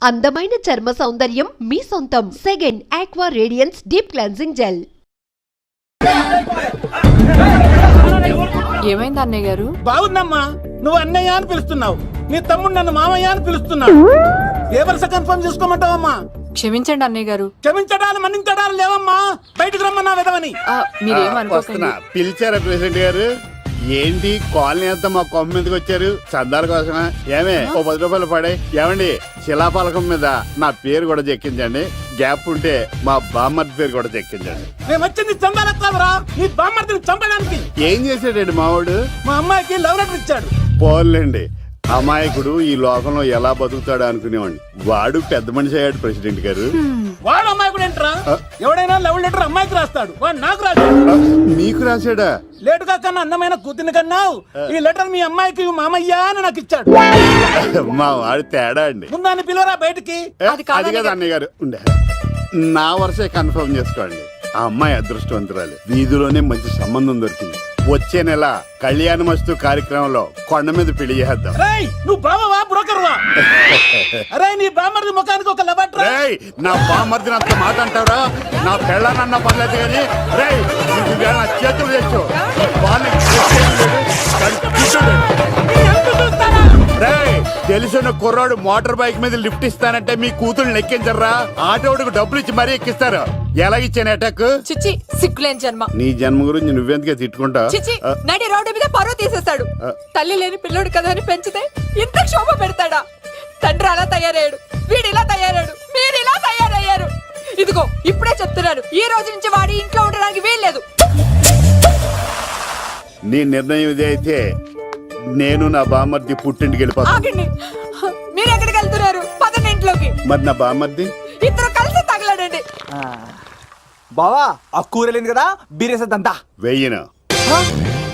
అందమైన చర్మ సౌందర్యం మీ సొంతం. Second aqua radiance deep cleansing gel. ఏమైంది అన్నయ్య గారు? బాగుందమ్మా, నువ్వు అన్నయ్య అని పిలుస్తున్నావు, నీ తమ్ముడు నన్ను మామయ్య అని పిలుస్తున్నావు. ఏ వరుస కన్ఫర్మ్ చేసుకోమంటావమ్మా? క్షమించండి అన్నయ్య గారు. క్షమించడాలు మన్నించడాలు లేవమ్మా, బయటకు రమ్మన్నా విధవని. మీరేమనుకోకండి. పిలిచారా ప్రెసిడెంట్ గారు? ఏంటి కాలనీ అంతా మా కొమ్మ మీదకి వచ్చారు? చందాల కోసమా? ఏమే ఓ 10 రూపాయలు పడే. ఏమండి, శిలాపలకం మీద నా పేరు కూడా చెక్కించండి. గ్యాప్ ఉంటే మా బామ్మర్ది పేరు కూడా చెక్కించండి. మేము వచ్చింది చందాలెత్తావరా, నీ బామ్మర్దిని చంపడానికి. ఏం చేశాడండి మావాడు? మా అమ్మాయికి లవ్ లెటర్ ఇచ్చాడు. పోన్లేండి, అమాయకుడు ఈ లోకంలో ఎలా బతుకుతాడు అనుకునేవాడిని. వాడు పెద్ద మనిషి అయ్యాడు ప్రెసిడెంట్ గారు. వాడు అమ్మాయికుడు ఏంట్రా? ఎవడైనా లవ్ లెటర్ అమ్మాయికి రాస్తాడు, వాడు నాకు రాశాడు. నీకు రాశాడా? లేటుగా కన్నా అందమైన కూతుని కన్నావు. ఈ లెటర్ మీ అమ్మాయికి మామయ్య అని నాకు ఇచ్చాడు. మా వాడు తేడా అండి. ముందాన్ని పిలవరా బయటికి. అది కదా అన్నయ్య గారు. ఉండే నా వరుసే కన్ఫర్మ్ చేసుకోండి. ఆ అమ్మాయి అదృష్టవంతురాలు, వీధిలోనే మంచి సంబంధం దొరికింది. వచ్చే నెల కళ్యాణమస్తు కార్యక్రమంలో కొండ మీద పెళ్లి చేద్దాం. నువ్వు బావవా బ్రోకర్వా? అరే నీ బామ్మర్ది ముఖానికి ఒక లెటర్. నా బామ్మర్దిని అంత మాట అంటారా? నా పెళ్ళానన్న పర్లేదు కానీ నా చేతులు తెచ్చు. తెలిసిన కుర్రాడు మోటార్ బైక్ మీద లిఫ్ట్ ఇస్తానంటే మీ కూతురు ఎక్కించరా? ఆటోడికి డబ్బులు ఇచ్చి మరీ ఎక్కిస్తారు. ఎలాగిచ్చాను అటాక్? చిచ్చి, సిగ్గులేని జన్మ. నీ జన్మ గురించి నువ్వెందుకే తిట్టుకుంటా? చిచ్చి, నడి రోడ్డు మీద పరువు తీసేస్తాడు. తల్లి లేని పిల్లోడు కదా అని పెంచితే ఇంత క్షోభ పెడతాడా? తండ్రి అలా తయారయ్యాడు, వీడు ఇలా తయారయ్యాడు, మీరు ఇలా తయారయ్యారు. ఇదిగో ఇప్పుడే చెప్తున్నాను, ఈ రోజు నుంచి వాడి ఇంట్లో ఉండడానికి వీల్లేదు. నీ నిర్ణయం ఇదే అయితే నేను నా బామ్మర్ది పుట్టింటికి వెళ్ళిపోతాను. మీరు ఎక్కడికి వెళ్తున్నారు? పదండి ఇంట్లోకి. మరి నా బామ్మర్ది? ఇద్దరు కలిసి తగలడండి. బావా, ఆ కూర లేదు కదా, బీరేసేద్దంతా. వెయ్యను.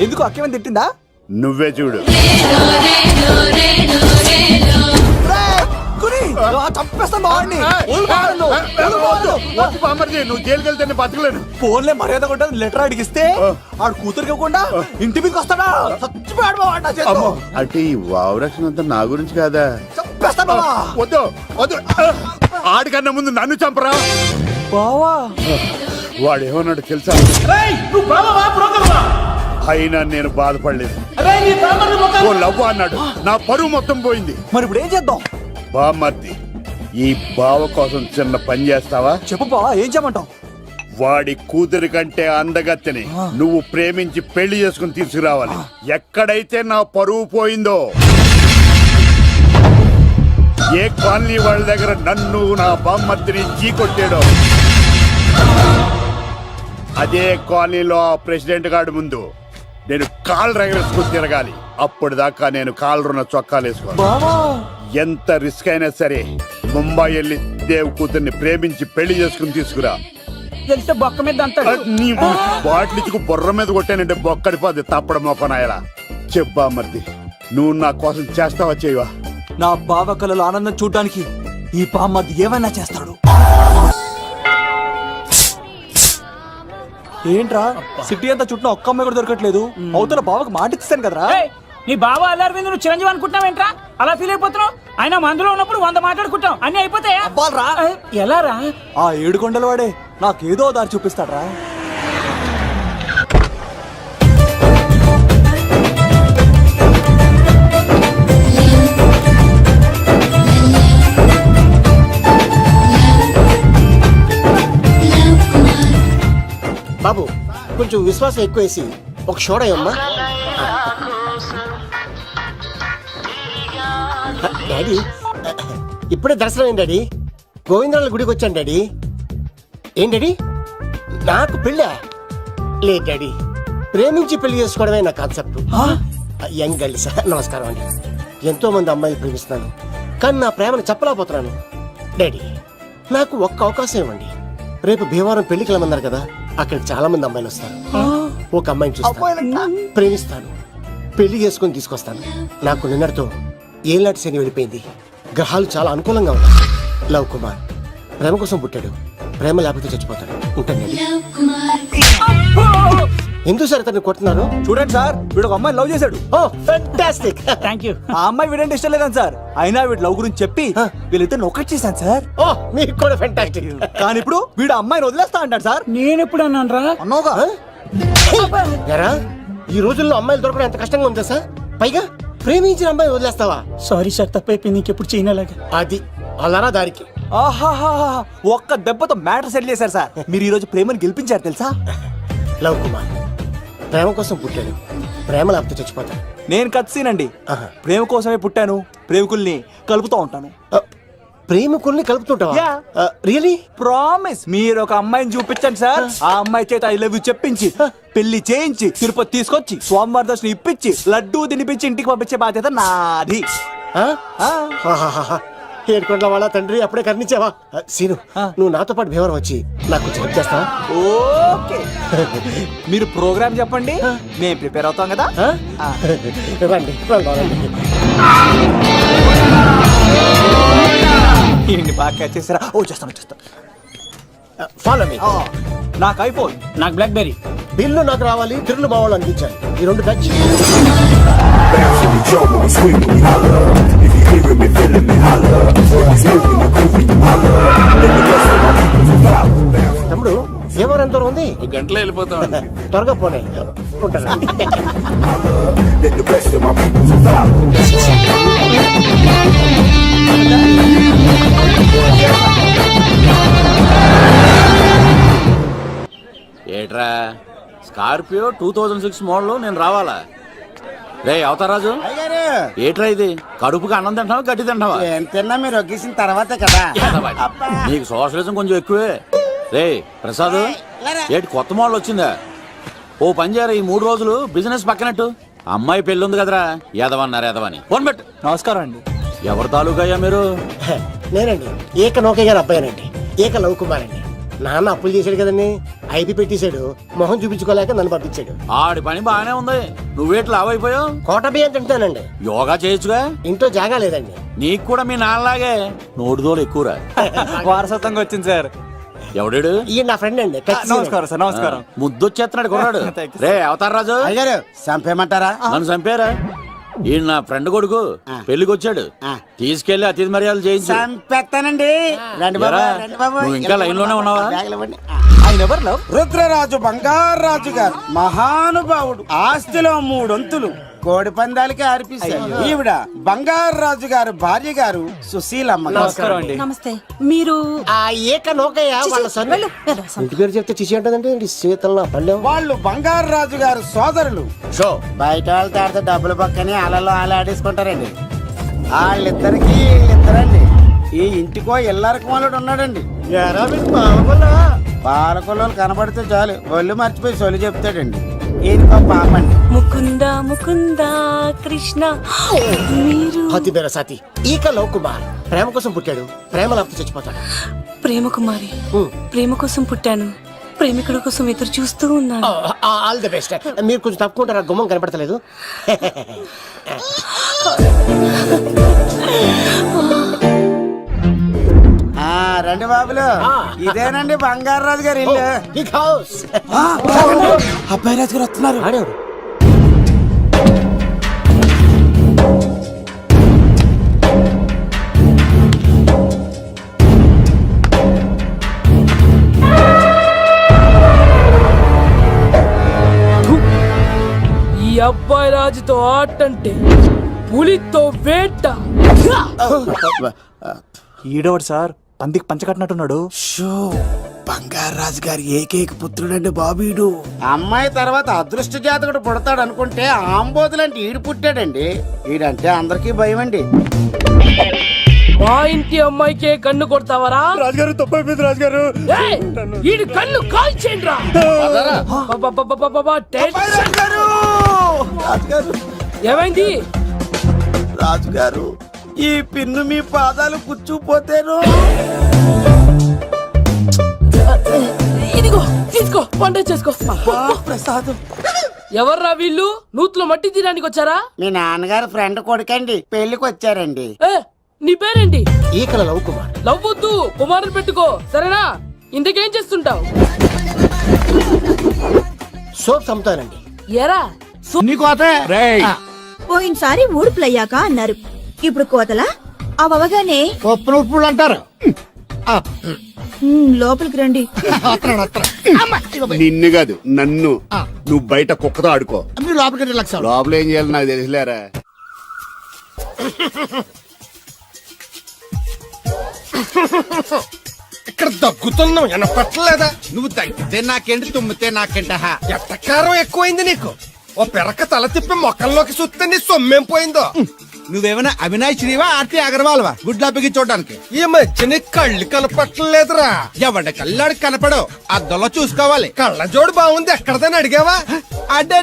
ఎందుకు అక్కేమని తిట్టిందా? నువ్వే చూడు. నువ్వు జైలుకి వెళ్తే బతకలేను. ఫోన్లే మర్యాద కూడా లెటర్ అడిగిస్తే ఆడు కూతురికి ఇవ్వకుండా ఇంటి మీదకి వస్తాడా? చచ్చిపోయాడు. అంటే ఈ వావరక్షణ అంతా నా గురించి కాదా? చంపేస్తాను. వద్దు వద్దు, ఆడికన్నా ముందు నన్ను చంపరా. బావా, వాడు ఏమన్నాడు తెలుసా? నువ్వు బావవా బ్రోకర్వా? అయినా నేను బాధపడలేదు. ఓ లవ్వ అన్నాడు, నా పరువు మొత్తం పోయింది. మరి ఇప్పుడు ఏం చేద్దాం? బామ్మర్ది, ఈ బావ కోసం చిన్న పని చేస్తావా? చెప్పు బావా, ఏం చేయమంటావు? వాడి కూతురి కంటే అందగత్తెని నువ్వు ప్రేమించి పెళ్లి చేసుకుని తీసుకురావాలి. ఎక్కడైతే నా పరువు పోయిందో, ఏ కాలనీ వాళ్ళ దగ్గర నన్ను నా బామ్మర్దిని చీకొట్టాడో, అదే కాలనీలో ఆ ప్రెసిడెంట్ గారి ముందు నేను కాళ్ళు రగరేసుకుని తిరగాలి. అప్పుడు దాకా నేను కాళ్ళున్న చొక్కాలు వేసుకోవాలి. ఎంత రిస్క్ అయినా సరే ముంబై వెళ్ళి దేవ్ కూతుర్ని ప్రేమించి పెళ్లి చేసుకుని తీసుకురా. బొక్క మీద బాటిలికి బుర్ర మీద కొట్టానంటే బొక్కడిపోద్ది. తప్పడ మొక్కనాయలా. చెప్పా మర్ది, నువ్వు నా కోసం చేస్తావా చేయవా? నా బావ కళలో ఆనందం చూడడానికి ఈ బామ్మది ఏమైనా చేస్తాడు. ఏంట్రా సిటీ అంతా చుట్టూ ఒక్క అమ్మాయి కూడా దొరకట్లేదు. అవుతున్న బావకు మాట ఇస్తాను కదరా. నీ బావ అల్లారి మీద నువ్వు చిరంజీవి అనుకుంటున్నావేంట్రా? అలా ఫీల్ అయిపోతున్నావు. ఆయన మందులో ఉన్నప్పుడు 100 మాట్లాడుకుంటాం, అన్ని అయిపోతాయా? ఎలా రా? ఆ 7 కొండల వాడే నాకేదో దారి చూపిస్తాడ్రా. బాబు, కొంచెం విశ్వాసం ఎక్కువేసి ఒక షోడయమ్మా. డాడీ, ఇప్పుడే దర్శనం అయింది డాడీ. గోవిందరాల గుడికి వచ్చాను డాడీ. ఏం డాడీ, నాకు పెళ్ళా? లేదు డాడీ, ప్రేమించి పెళ్లి చేసుకోవడమే నా కాన్సెప్ట్. యంగ్ గర్ల్స్, నమస్కారం అండి. ఎంతో మంది అమ్మాయిలు ప్రేమిస్తున్నాను, కానీ నా ప్రేమను చెప్పలేకపోతున్నాను. డాడీ, నాకు ఒక్క అవకాశం ఇవ్వండి. రేపు భీమవరం పెళ్లికి వెళ్ళమన్నారు కదా, అక్కడికి చాలా మంది అమ్మాయిలు వస్తారు. ఒక అమ్మాయిని చూస్తాను, ప్రేమిస్తాను, పెళ్లి చేసుకుని తీసుకొస్తాను. నాకు నిన్నటితో ఏలాంటి శని వెళ్ళిపోయింది. గ్రహాలు చాలా అనుకూలంగా ఉన్నాయి. లవ్ కుమార్ ప్రేమ కోసం పుట్టాడు, ప్రేమ లేకపోతే చచ్చిపోతాడు. ఉంటాను. ఎందుకు సార్ అతన్ని కొడుతున్నారు? చూడండి సార్, వీడు ఒక అమ్మాయి లవ్ చేశాడు. Oh fantastic. Thank you. ఆ అమ్మాయి వీడంటే ఇష్టం లేదని సార్, అయినా వీడు లవ్ గురించి చెప్పి వీళ్ళిద్దరు ఒకటి చేశాను సార్. ఓ మీకు కూడా ఫెంటాస్టిక్. కానీ ఇప్పుడు వీడు అమ్మాయిని వదిలేస్తా అంటాడు సార్. నేను ఎప్పుడు అన్నాను రా? అన్నోగా ఎరా ఈ రోజుల్లో అమ్మాయిలు దొరకడం ఎంత కష్టంగా ఉందా సార్? పైగా ప్రేమించిన అమ్మాయి వదిలేస్తావా? సారీ సార్, తప్పైపోయింది, ఇంకెప్పుడు చేయనలాగా. అది అలారా దారికి. ఆహాహా, ఒక్క దెబ్బతో మ్యాటర్ సెటిల్ చేశారు సార్. మీరు ఈ రోజు ప్రేమను గెలిపించారు తెలుసా? లవ్ కుమార్ ప్రేమ కోసం పుట్టాడు, ప్రేమ లేకపోతే చచ్చిపోతాడు. నేను కత్సీనండి. ఆహా. ప్రేమ కోసమే పుట్టాను, ప్రేమికుల్ని కలుపుతూ ఉంటాను. ప్రేమికుల్ని కలుపుతుంటావా? Yeah. రియలీ? ప్రామిస్. మీరు ఒక అమ్మాయిని చూపించండి సార్, ఆ అమ్మాయి చేత ఐ లవ్ యూ చెప్పించి పెళ్లి చేయించి తిరుపతి తీసుకొచ్చి స్వామివారి దర్శనం ఇప్పించి లడ్డూ తినిపించి ఇంటికి పంపించే బాధ్యత నాది. ఏడుకొండల వాళ్ళ తండ్రి అప్పుడే కర్ణించావా? సీను నువ్వు నాతో పాటు భీవరం వచ్చి నాకు కొంచెం హెల్ప్ చేస్తావా? ఓకే. మీరు ప్రోగ్రామ్ చెప్పండి, మేము ప్రిపేర్ అవుతాం కదా. రండి రండి. ఏంటి బాగా క్యాచ్ చేసారా? ఓ చేస్తాను. Follow me. నాకు ఐఫోన్. నాకు బ్లాక్ బెర్రీ. బిల్లు నాకు రావాలి, తిరులు మా వాళ్ళు అందించాలి. ఈ రెండు టచ్. తమ్ముడు ఎవరు ఎంత దూరం ఉంది? గంటలో వెళ్ళిపోతాం. త్వరగా పోనీ. ఉంటాను. ఏట్రా స్కార్పియో 2006 మోడల్ నేను రావాలా? రే అవతారాజు, ఏట్రా ఇది? కడుపుకి అన్నం తింటావా గడ్డి తింటావా? తిన్నా మీరు ఒగ్గేసిన తర్వాతే కదా. నీకు సోషలిజం కొంచెం ఎక్కువే. రే ప్రసాద్, ఏటి కొత్త మోడల్ వచ్చిందా? ఓ పని చేయరా, ఈ 3 రోజులు బిజినెస్ పక్కనట్టు. అమ్మాయి పెళ్ళి ఉంది కదరా, ఎదవన్నారు ఎదవని. ఫోన్ పెట్టు. నమస్కారం అండి. ఎవరి తాలూకయ్యా మీరు? నేనండి ఏక నౌకే గారు అబ్బాయినండి, ఏక లవ్ కుమార్ అండి. నాన్న అప్పులు చేశాడు కదండి, ఐపీ పెట్టేశాడు, మొహం చూపించుకోలేక నన్ను పంపించాడు. ఆడి పని బాగానే ఉంది, నువ్వేట్లు లావైపోయావు? కోట బియ్యం తింటానండి. యోగా చేయొచ్చుగా. ఇంట్లో జాగా లేదండి. నీకు కూడా మీ నాన్నలాగే నోటిదోలు ఎక్కువరా. వారసత్వంగా వచ్చింది సార్. ఎవడాడు? ఈయన నా ఫ్రెండ్ అండి. నమస్కారం సార్. నమస్కారం. ముద్దొచ్చేస్తున్నాడు కొన్నాడు. Thank you, రే అవతార్ రాజు, అయ్యారు చంపేయమంటారా? నన్ను చంపారా? ఈయన నా ఫ్రెండ్ కొడుకు పెళ్లికి వచ్చాడు, తీసుకెళ్లి అతిథి మర్యాదలు చేయించు. చంపేస్తానండి. రండి బాబు, ఎరా, రండి బాబు. నువ్వు ఇంకా లైన్ లోనే ఉన్నావా? బ్యాగులు ఇవ్వండి. ఆయన ఎవరు లవ్? రుద్రరాజు బంగారాజు గారు మహానుభావుడు, ఆస్తిలో 3 వంతులు కోడి పందాలకి అర్పిస్తారు. ఈవిడ బంగారాజు గారు భార్య గారు సుశీలమ్మ. నమస్కారం అండి. నమస్తే. మీరు ఆ ఏక నౌకయ్య వాళ్ళ సన్. ఇంటి పేరు చెప్తే చిచి అంటదంటే శీతల పల్లెం. వాళ్ళు బంగారాజు గారు సోదరులు. షో బయట వాళ్ళతో ఆడితే డబ్బులు పక్కనే అలలో అలా ఆడేసుకుంటారండి. వాళ్ళిద్దరికి వీళ్ళిద్దరండి. ఈ ఇంటికో ఇల్లరకం వాళ్ళు ఉన్నాడండి. పాలకొల్లు కనబడితే చాలు ఒళ్ళు మర్చిపోయి సొలి చెప్తాడండి. ఈయనకో పాపండి. ముకుంద ముకుంద కృష్ణ. మీరు హతి బేర సాతి ఈక లవ్ కుమార్ ప్రేమ కోసం పుట్టాడు, ప్రేమ లేకపోతే చచ్చిపోతాడు. ప్రేమ కుమారి. ప్రేమ కోసం పుట్టాను, ప్రేమికుడు కోసం ఎదురు చూస్తూ ఉన్నాను. All the best. మీరు కొంచెం తప్పుకుంటారా? గుమ్మం కనపడతలేదు. రండి బాబులు, ఇదేనండి బంగారాజు గారి ఇల్లు. Big house. అబ్బాయి రాజు గారు వస్తున్నారు. ఆడేవాడు ఈ అబ్బాయి రాజుతో ఆటంటే పులితో వేట. ఈడోడు సార్, పందికి పంచ కట్టినట్టున్నాడు. బంగారాజు గారి ఏకైక పుత్రుడండి బాబీడు. అమ్మాయి తర్వాత అదృష్ట జాతకుడు పుడతాడు అనుకుంటే ఆంబోతులంటే ఈడు పుట్టాడండి. ఈడంటే అందరికీ భయం అండి. మా ఇంటి అమ్మాయికే కన్ను కొడతావరా? రాజుగారు తప్పైపోయింది రాజుగారు. ఏయ్, ఈడి కన్ను కాల్చేయండి రా. రాజుగారు, ఏమైంది? రాజుగారు, ఈ పిన్ను మీ పాదాలు కూర్చుపోతేను. ఇదిగో తీసుకో, వంట చేసుకో. ప్రసాదం. ఎవర్రా వీళ్ళు? నూతులో మట్టి తీయడానికి వచ్చారా? మీ నాన్నగారు ఫ్రెండ్ కొడుకండి, పెళ్లికి వచ్చారండి. ఏ, నీ పేరేంటి? ఈకల లవ్ కుమార్. లవ్వొద్దు, కుమారుని పెట్టుకో, సరేనా? ఇంతకేం చేస్తుంటావు? సోప్స్ అమ్ముతానండి. ఎరా పోయినసారి ఊడుపులయ్యాక అన్నారు, ఇప్పుడు కోతలా అవగానే ఉప్పులు అంటారు. లోపలికి రండి. నిన్ను కాదు నన్ను. నువ్వు బయట కుక్కతో ఆడుకో. మీరు లోపలికి లక్ష లోపల ఏం చేయాలి నాకు తెలిసిలేరా. ఇక్కడ దగ్గుతున్నావు వినపట్టలేదా? నువ్వు తగ్గితే నాకేంటి, తుమ్మితే నాకేంట. ఎట్టకారం ఎక్కువైంది నీకు. ఓ పెరక తల తిప్పి మొక్కల్లోకి చూస్తే నీ సొమ్మేం పోయిందో. నువ్వేమైనా అవినాష్ శ్రీవా, ఆర్తి అగర్వాల్ వా గుడ్లా చూడడానికి? ఈ మధ్య నీ కళ్ళు కనపట్టలేదురా. ఎవడి కళ్ళాడు కనపడవు, అద్దంలో చూసుకోవాలి. కళ్ళజోడు బాగుంది, ఎక్కడదని అడిగావా? అడ్డే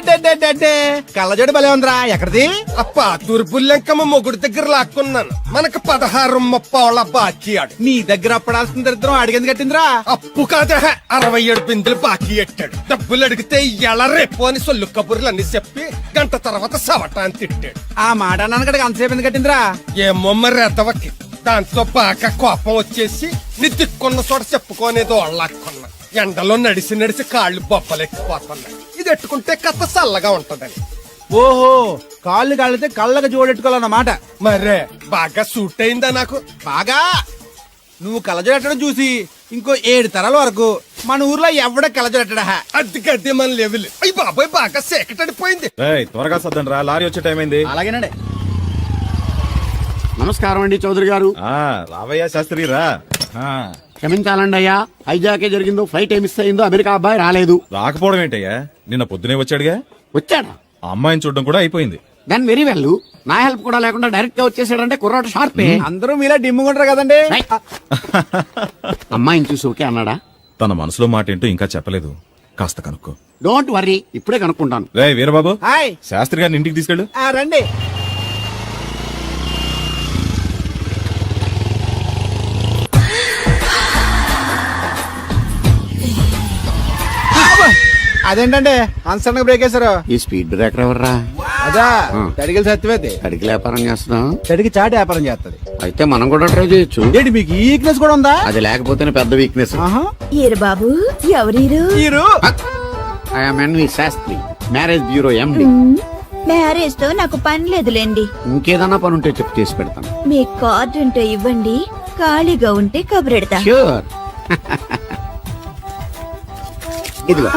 కళ్ళజోడు భలే ఉందిరా. ఎక్కడిది? అప్ప తూర్పుల్లెంకమ్మ మొగుడి దగ్గర లాక్కున్నాను. మనకు 16 బాకీ ఆడు. నీ దగ్గర అప్పడాల్సిన దరిద్రం అడిగింది కట్టిందిరా. అప్పు కాదా, 67 బిందులు బాకీ ఎట్టాడు. డబ్బులు అడిగితే ఎలా రేపు అని సొల్లు కబుర్లు అన్ని చెప్పి గంట తర్వాత సవటాన్ని తిట్టాడు. ఆ మాట నాన్నగడికి అంతసేపు ఎందుకు కట్టిందిరా? ఏమో మరి ఎద్దవకి. దాంతో బాగా కోపం వచ్చేసి నీ దిక్కున్న చోట చెప్పుకోనేదో వాళ్ళకున్నా. ఎండలో నడిసి నడిసి కాళ్ళు బొబ్బలెక్కిపోతున్నాయి. ఇది ఎట్టుకుంటే కథ చల్లగా ఉంటదని. ఓహో, కాళ్ళు కాళ్ళైతే కళ్ళగా జోడెట్టుకోవాలన్నమాట. మరే బాగా సూట్ అయిందా నాకు? బాగా. నువ్వు కళ్ళజోడెట్టడం చూసి ఇంకో 7 తరాల వరకు మన ఊర్లో ఎవడ కళ్ళజోడెట్టడా. అది గడ్డి మన లెవెల్. అయ్యి బాబాయ్ బాగా సేకటడిపోయింది. త్వరగా సర్దండి రా, లారీ వచ్చే టైం అయింది. అలాగేనండి. నమస్కారం అండి చౌదరి గారు. రావయ్యా శాస్త్రి రా. క్షమించాలండి అయ్యా, హైజాకే జరిగిందో, ఫ్లైట్ ఏమి మిస్ అయిందో, అమెరికా అబ్బాయి రాలేదు. రాకపోవడం ఏంటయ్యా, నిన్న పొద్దునే వచ్చాడుగా. వచ్చాడా? ఆ అమ్మాయిని చూడడం కూడా అయిపోయింది. దాని వెరీ వెల్. నా హెల్ప్ కూడా లేకుండా డైరెక్ట్ గా వచ్చేసాడంటే కుర్రాడు షార్పే. అందరూ మీలా డిమ్ముకుంటారు కదండి. అమ్మాయిని చూసి ఓకే అన్నాడా? తన మనసులో మాట ఏంటో ఇంకా చెప్పలేదు, కాస్త కనుక్కో. డోంట్ వరీ, ఇప్పుడే కనుక్కుంటాను. రే వీరబాబు, హాయ్. శాస్త్రి గారిని ఇంటికి తీసుకెళ్ళు. రండి. అదేంటండి అన్సడన్ బ్రేక్ వేశారు? ఈ స్పీడ్ బ్రేకర్ ఎవర్రా? అదా తడిగిలి సత్యవేది. అడిగి వ్యాపారం చేస్తున్నాం. తడికి చాటి వ్యాపారం చేస్తది. అయితే మనం కూడా ట్రై చేయొచ్చు. ఏంటి మీకు ఈ వీక్నెస్ కూడా ఉందా? అది లేకపోతేనే పెద్ద వీక్నెస్. బాబు ఎవరీరు? I'm N V Sastri, marriage bureau MD. Marriage తో నాకు పని లేదులేండి. ఇంకేదన్నా పని ఉంటే చెప్పి చేసి పెడతాను. మీ కార్డు ఉంటే ఇవ్వండి, ఖాళీగా ఉంటే కబురెడతా. ష్యూర్. ఇదిగో,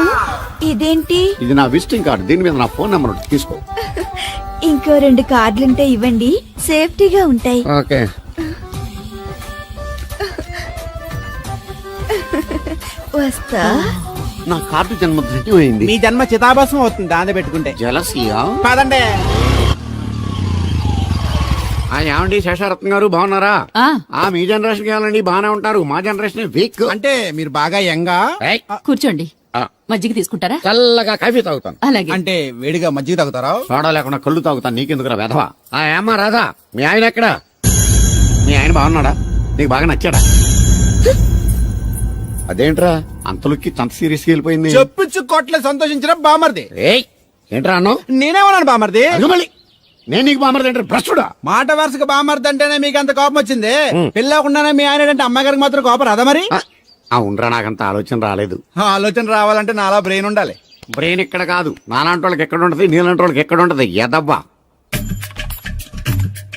ఇదేంటి? ఇది నా విజిటింగ్ కార్డు. దీని మీద నా ఫోన్ నెంబర్ ఉంటుంది, తీసుకో. ఇంకో 2 కార్డులుంటే ఇవ్వండి, సేఫ్టీగా ఉంటాయి. ఓకే. వస్తా. నా కార్డు జన్మ ధన్యమైంది. మీ జన్మ చితాభాసం అవుతుంది దాన్ని పెట్టుకుంటే. జలసియా? కాదండి. ఏమండి శేషారత్న గారు, బాగున్నారా? మీ జనరేషన్ కావాలండి, బాగానే ఉంటారు. మా జనరేషన్ వీక్. అంటే మీరు బాగా యంగా. కూర్చోండి. మజ్జిగ తీసుకుంటారా? చల్లగా కాఫీ తాగుతాను. అలాగే. అంటే వేడిగా మజ్జిగ తాగుతారా? సోడా లేకుండా కళ్ళు తాగుతాను. నీకెందుకురా వెధవా? ఏమ్మా రాధా, మీ ఆయన ఎక్కడా? మీ ఆయన బాగున్నాడా? నీకు బాగా నచ్చాడా? అదేంట్రా అంతలోకి అంత సీరియస్ వెళ్ళిపోయింది? చెప్పించు కొట్లే సంతోషించిన బామర్ది. ఏంట్రా అన్నావు? నేనేమన్నాను బామర్ది? మళ్ళీ నేను నీకు బామర్ది అంటే భ్రష్టుడా? మాట వరుసగా బామర్ది అంటేనే మీకు అంత కోపం వచ్చింది. పెళ్ళకుండానే మీ ఆయన అంటే అమ్మగారికి మాత్రం కోపం రాదా మరి? ఉండరా, నాకంత ఆలోచన రాలేదు. ఆలోచన రావాలంటే నాలా బ్రెయిన్ ఉండాలి. బ్రెయిన్ ఇక్కడ కాదు, నాలాంటి వాళ్ళకి ఎక్కడ ఉంటది, నీలాంటి వాళ్ళకి ఎక్కడ ఉంటది. ఎదవ్వా.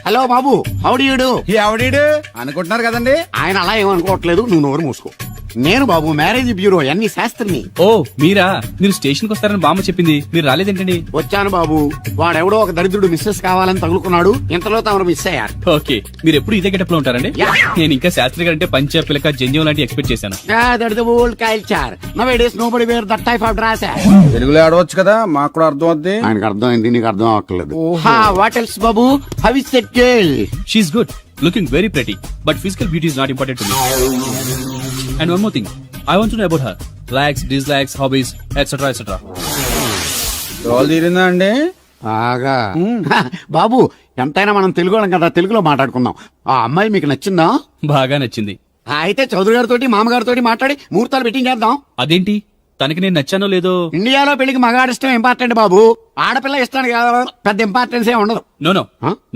హలో బాబు, హౌడీయుడు. ఎవడీడు అనుకుంటున్నారు కదండి. ఆయన అలా ఏమనుకోవట్లేదు, నువ్వు నోరు మూసుకో. నేను బాబు మ్యారేజ్ బ్యూరో ఎన్ని శాస్త్రిని. ఓ మీరా? మీరు స్టేషన్ కి వస్తారని బామ్మ చెప్పింది, మీరు రాలేదేంటండి? వచ్చాను బాబు. వాడెవడో ఒక దరిద్రుడు మిస్సెస్ కావాలని తగులుకున్నాడు, ఇంతలో తమరు మిస్ అయ్యారు. ఓకే, మీరు ఎప్పుడు ఇదే గెటప్ లో ఉంటారండి? నేను ఇంకా శాస్త్రి గారు అంటే పంచ పిలక జంజం లాంటి ఎక్స్పెక్ట్ చేశాను. తెలుగులో ఆడవచ్చు కదా, మాకు కూడా అర్థం అవుద్ది. ఆయనకు అర్థమైంది, నీకు అర్థం అవ్వట్లేదు. వాట్ ఎల్స్ బాబు? How is it girl? She is good, looking very pretty, but physical beauty is not important to me. And one more thing, I want to know about her likes, dislikes, hobbies, etc. etc. Role తీరిందా అండి? బాగా. బాబు ఎంతైనా మనం తెలుగు కదా, తెలుగులో మాట్లాడుకుందాం. ఆ అమ్మాయి మీకు నచ్చిందా? బాగా నచ్చింది. అయితే చౌదరి గారితో మామగారితో మాట్లాడి ముహూర్తాలు పెట్టింగ్ చేద్దాం. అదేంటి, తనకి నేను నచ్చానో లేదో? ఇండియాలో పెళ్లికి మగాడి ఇష్టం ఇంపార్టెంట్ బాబు, ఆడపిల్ల ఇష్టానికి పెద్ద ఇంపార్టెన్స్ ఏ ఉండదు. నో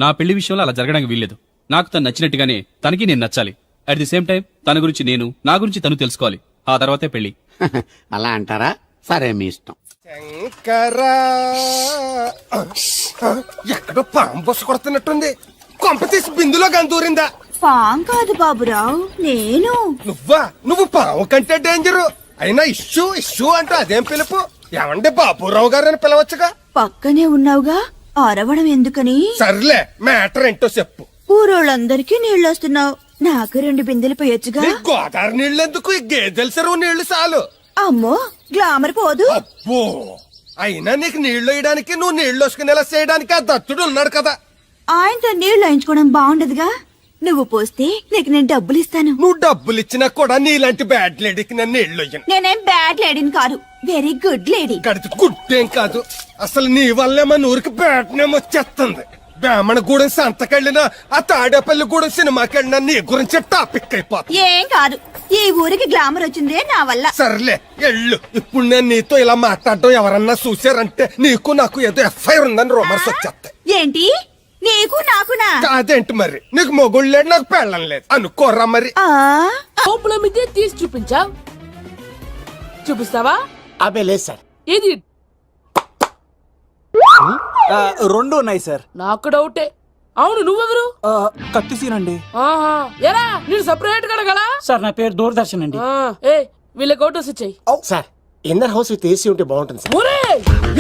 నా పెళ్లి విషయంలో అలా జరగడానికి వీల్లేదు. నాకు తను నచ్చినట్టుగానే తనకి నేను నచ్చాలి. అట్ ది సేమ్ టైం తన గురించి నేను, నా గురించి తను తెలుసుకోవాలి. ఆ తర్వాతే పెళ్లి. అలా అంటారా? సరే, మీ ఇష్టం. శంకరా ఎక్కడో పాము బొస్సు కొడుతున్నట్టుంది. కొంప తీసి బిందులో గందూరిందా? పాం కాదు బాబురావు, నేను. నువ్వు పాము కంటే డేంజరు. అయినా ఇష్యూ ఇష్యూ అంటూ అదేం పిలుపు? ఏమండి బాబురావు గారు అని పిలవచ్చుగా. పక్కనే ఉన్నావుగా, అరవడం ఎందుకని? సర్లే, మ్యాటర్ ఏంటో చెప్పు. ఊరోళ్ళందరికీ నీళ్ళొస్తున్నావు, నాకు 2 బిందెలు పోయొచ్చుగా. ఈ గోదావరి నీళ్ళెందుకు? ఈ గేదెల చెరువు నీళ్లు చాలు. అమ్మో, గ్లామర్ పోదు. అబ్బో, అయినా నీకు నీళ్లు వేయడానికి, నువ్వు నీళ్లు వసుకునేలా చేయడానికి ఆ దత్తుడు ఉన్నాడు కదా. ఆయనతో నీళ్లు వేయించుకోవడం బాగుండదుగా. నువ్వు పోస్తే నీకు నేను డబ్బులు ఇస్తాను. నువ్వు డబ్బులు ఇచ్చినా కూడా నీలాంటి బ్యాడ్ లేడీకి నేను నీళ్లు ఇయ్యను. నేనేం బ్యాడ్ లేడీని కాదు, వెరీ గుడ్ లేడీ. గడిచి గుడ్డేం కాదు. అసలు నీ వల్లే మన ఊరికి బ్యాడ్ నేమ్ వచ్చేస్తుంది. బ్రాహ్మణగూడెం సంతకెళ్ళినా, ఆ తాడేపల్లిగూడెం సినిమాకెళ్ళినా నీ గురించి టాపిక్ అయిపోతుంది. ఏం కాదు, ఈ ఊరికి గ్లామర్ వచ్చిందే నా వల్ల. సర్లే ఎళ్ళు. ఇప్పుడు నేను నీతో ఇలా మాట్లాడడం ఎవరన్నా చూసారంటే నీకు నాకు ఏదో ఎఫ్ఐఆర్ ఉందని రూమర్స్ వచ్చేస్తాయి. ఏంటి, నీకు నాకునా? అదేంటి మరి, నీకు మొగుళ్ళు లేడు, నాకు పెళ్ళం లేదు అనుకోరా మరి. లోపల మీదే తీసి చూపించా. చూపిస్తావా? అబ్బే లేదు సార్. ఇది 2 ఉన్నాయి సార్. నాకు డౌటే. అవును, నువ్వెవరు? కత్తిసీనండి. ఆహా, ఎరా నేను సపరేట్ కడగలా? సార్ నా పేరు దూరదర్శన్ అండి. ఏ వీళ్ళ ఫోటోస్ ఇచ్చాయి. Sir, inner house with AC ఉంటే బాగుంటుంది సార్. ఒరే,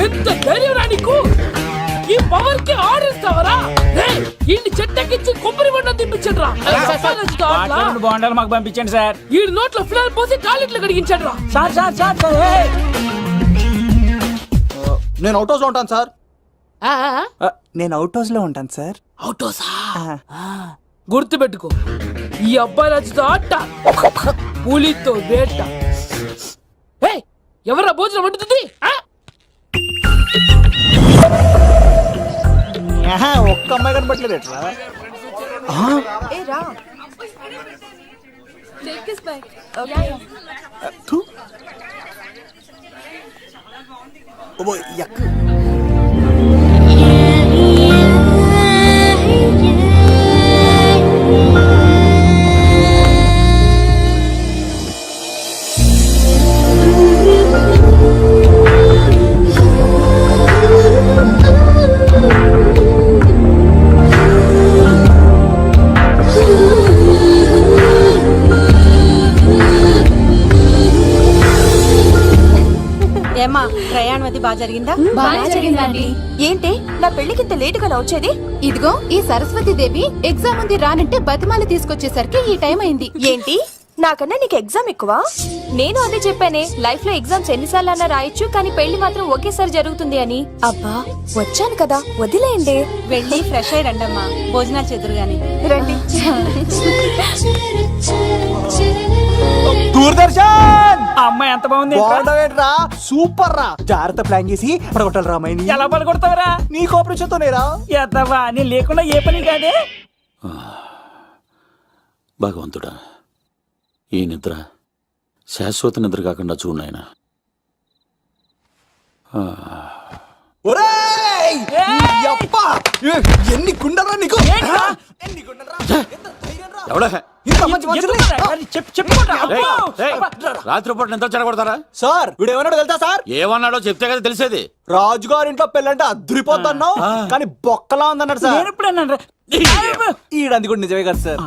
ఎంత ధైర్యం రా నీకు! ఈ పవర్ కి ఆర్డర్ ఇస్తావరా? ఇంటి చెట్టెక్కించి కొబ్బరి బండ తిప్పించండి రా. బాగుండాలి, మాకు పంపించండి సార్. ఈ నోట్లో ఫినాల్ పోసి టాయిలెట్లు కడిగించండి రా. సార్ సార్ సార్ నేను అవుట్ హౌస్ లో ఉంటాను సార్. నేను అవుట్ హౌస్ లో ఉంటాను సార్. అవుటోసా? గుర్తు పెట్టుకో, ఈ అబ్బాయి రాజుతో ఆట, పులితో వేట. ఎవరా భోజనం వండుతుంది? ఒక్క అమ్మాయి కనపట్లేదు ఎట్లా? ఏమ్మా, ప్రయాణం అది బాగా జరిగిందా? బాగా జరిగిందండి. ఏంటి నా పెళ్లికి ఇంత లేటుగా వచ్చేది? ఇదిగో ఈ సరస్వతి దేవి ఎగ్జామ్ ఉంది రానంటే బతిమాల తీసుకొచ్చేసరికి ఈ టైం అయింది. ఏంటి, నాకన్నా నీకు ఎగ్జామ్ ఎక్కువ? నేను అదే చెప్పానే, లైఫ్ లో ఎగ్జామ్స్ ఎన్నిసార్లు అన్నా రాయొచ్చు, కానీ పెళ్లి మాత్రం ఒకేసారి జరుగుతుంది అని. అబ్బా, వచ్చాను కదా, వదిలేయండి. వెళ్ళి ఫ్రెష్ అయ్యి రండమ్మా, భోజనాలు చెదురు గాని. రండి. దూరదర్శన్ అమ్మాయి ఎంత బాగుంది. బాగుండవేట్రా, సూపర్ రా. జాగ్రత్త ప్లాన్ చేసి పడగొట్టాలి రామాయణి. ఎలా పడగొడతావరా? నీ కోఆపరేషన్ తోనేరా. ఎత్తవా, నేను లేకుండా ఏ పని కాదే. భగవంతుడా, ఈ నిద్ర శాశ్వత నిద్ర కాకుండా చూడాయన. ఎన్ని గుండెలరా నీకు? రాత్రిపూట నిద్ర చెడగొడతారా? సార్ వీడు ఏమన్నాడు తెలుసా సార్? ఏమన్నాడో చెప్తే కదా తెలిసేది. రాజుగారింట్లో పెళ్ళంటే అద్దరిపోతున్నావు, కానీ బొక్కలా ఉందన్నాడు సార్. ఈడంది కూడా నిజమే కదా సార్.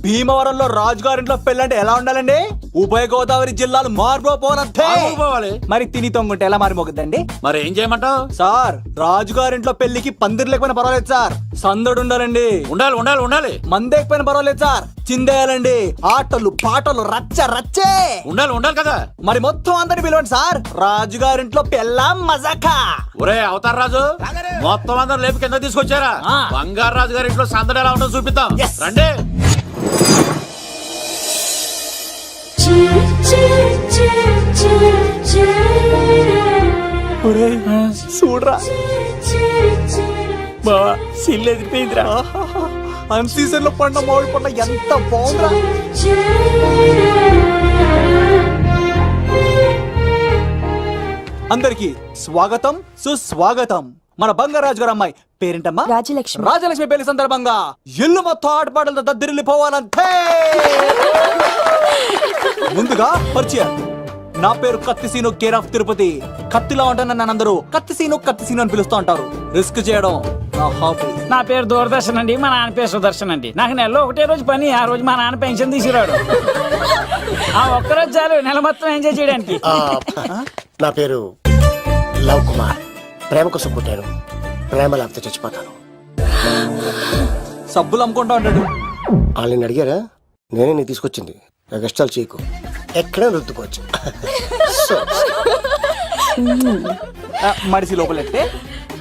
భీమవరంలో రాజుగారింట్లో పెళ్ళంటే ఎలా ఉండాలండి? ఉభయ గోదావరి జిల్లాలు మారిపోవాలి. మరి తిని తొంగుంటే ఎలా మారిపోతుందండి? మరి ఏం చేయమంటావు? సార్, రాజుగారింట్లో పెళ్లికి పందిరి లేకపోయినా పర్వాలేదు సార్, సందడు ఉండాలండి. ఉండాలి ఉండాలి ఉండాలి. మందేకపోయినా పర్వాలేదు సార్, చిందేయాలండి. ఆటలు పాటలు రచ్చ రచ్చే ఉండాలి ఉండాలి కదా. మరి మొత్తం అందరిని పిలవండి సార్, రాజుగారింట్లో పెళ్ళాం మజాకా. ఒరే అవతార్ రాజు, మొత్తం అందరు లేపు కింద తీసుకొచ్చారా? బంగారు రాజు గారి ఇంట్లో సందడి ఎలా ఉంటుందో చూపిద్దాం రండి. చూడరా బావా, సిల్లు ఎదిరిపోయిందిరా. అన్ సీజన్ లో పండ మామిడి పండ ఎంత బాగుందిరా. అందరికి స్వాగతం సుస్వాగతం. మన బంగారాజు గారు అమ్మాయి పేరేంటమ్మా? రాజలక్ష్మి. రాజలక్ష్మి పెళ్లి సందర్భంగా ఇల్లు మొత్తం ఆటపాటలతో దద్దరిల్లిపోవాలంతే. ముందుగా పరిచయం, నా పేరు కత్తిసీను, కేర్ ఆఫ్ తిరుపతి. కత్తిలా ఉంటాను నన్ను అందరూ కత్తి సీను అని పిలుస్తూ ఉంటారు. రిస్క్ చేయడం నా హాబీ. నా పేరు దూరదర్శన్ అండి, మా నాన్న పేరు సుదర్శన్ అండి. నాకు నెలలో ఒకటే రోజు పని, ఆ రోజు మా నాన్న పెన్షన్ తీసుకురాడు. ఆ ఒక్కరోజు చాలు నెల మొత్తం ఎంజాయ్ చేయడానికి. నా పేరు లవ్ కుమార్. ప్రేమ కోసం పుట్టాను, ప్రేమ లేకపోతే చచ్చిపోతాను. సబ్బులు అమ్ముకుంటా ఉంటాడు. వాళ్ళని అడిగారా? నేనే నీకు తీసుకొచ్చింది. కష్టాలు చేయకు, ఎక్కడ రుద్దుకోవచ్చు. మడిసి లోపలెట్టే.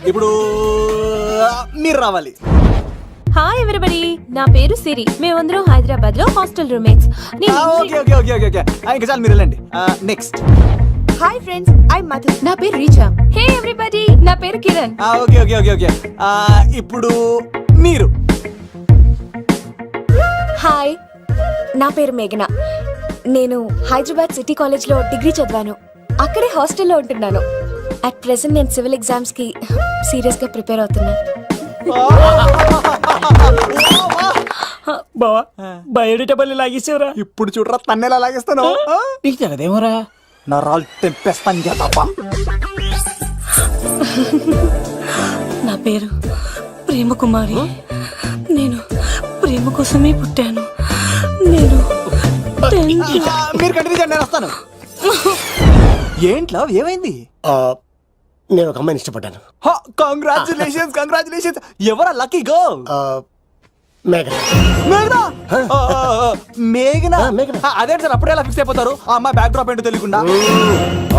ఇప్పుడు మీరు రావాలి. హాయ్ ఎవ్రీబడి, నా పేరు సిరి. మేమందరం హైదరాబాద్ లో హాస్టల్ రూమ్మేట్స్. ఇంకా చాలు, మీరు వెళ్ళండి. Next. Hi friends, I Madhu. నా పేరు రీచా. హే ఎవ్రీబడి, నా పేరు కిరణ్. ఓకే. ఇప్పుడు మీరు. హాయ్, నా పేరు మేఘన. నేను హైదరాబాద్ సిటీ కాలేజ్ లో డిగ్రీ చదివాను. అక్కడే హాస్టల్లో ఉంటున్నాను. అట్ ప్రెసెంట్ నేను సివిల్ ఎగ్జామ్స్ కి సీరియస్ గా ప్రిపేర్ అవుతున్నా. బావా బయోడేటా లాగేసేవరా? ఇప్పుడు చూడరా తన్నేలా లాగేస్తాను. నీకు తెగదేమోరా? నా రాళ్ళు తెంపేస్తాను చేతప్ప. నా పేరు ప్రేమ కుమారి. నేను ప్రేమ కోసమే పుట్టాను. నేను మీరు కంటిన్యూ చేయండి, నేను వస్తాను. ఏంట్లో ఏమైంది? నేను ఒక అమ్మాయిని ఇష్టపడ్డాను. కంగ్రాచులేషన్స్. ఎవరా లక్కీ గర్ల్? మేఘన. అదే సార్, అప్పుడే ఎలా ఫిక్స్ అయిపోతారు? ఆ అమ్మాయి బ్యాక్ డ్రాప్ ఏంటో తెలియకుండా.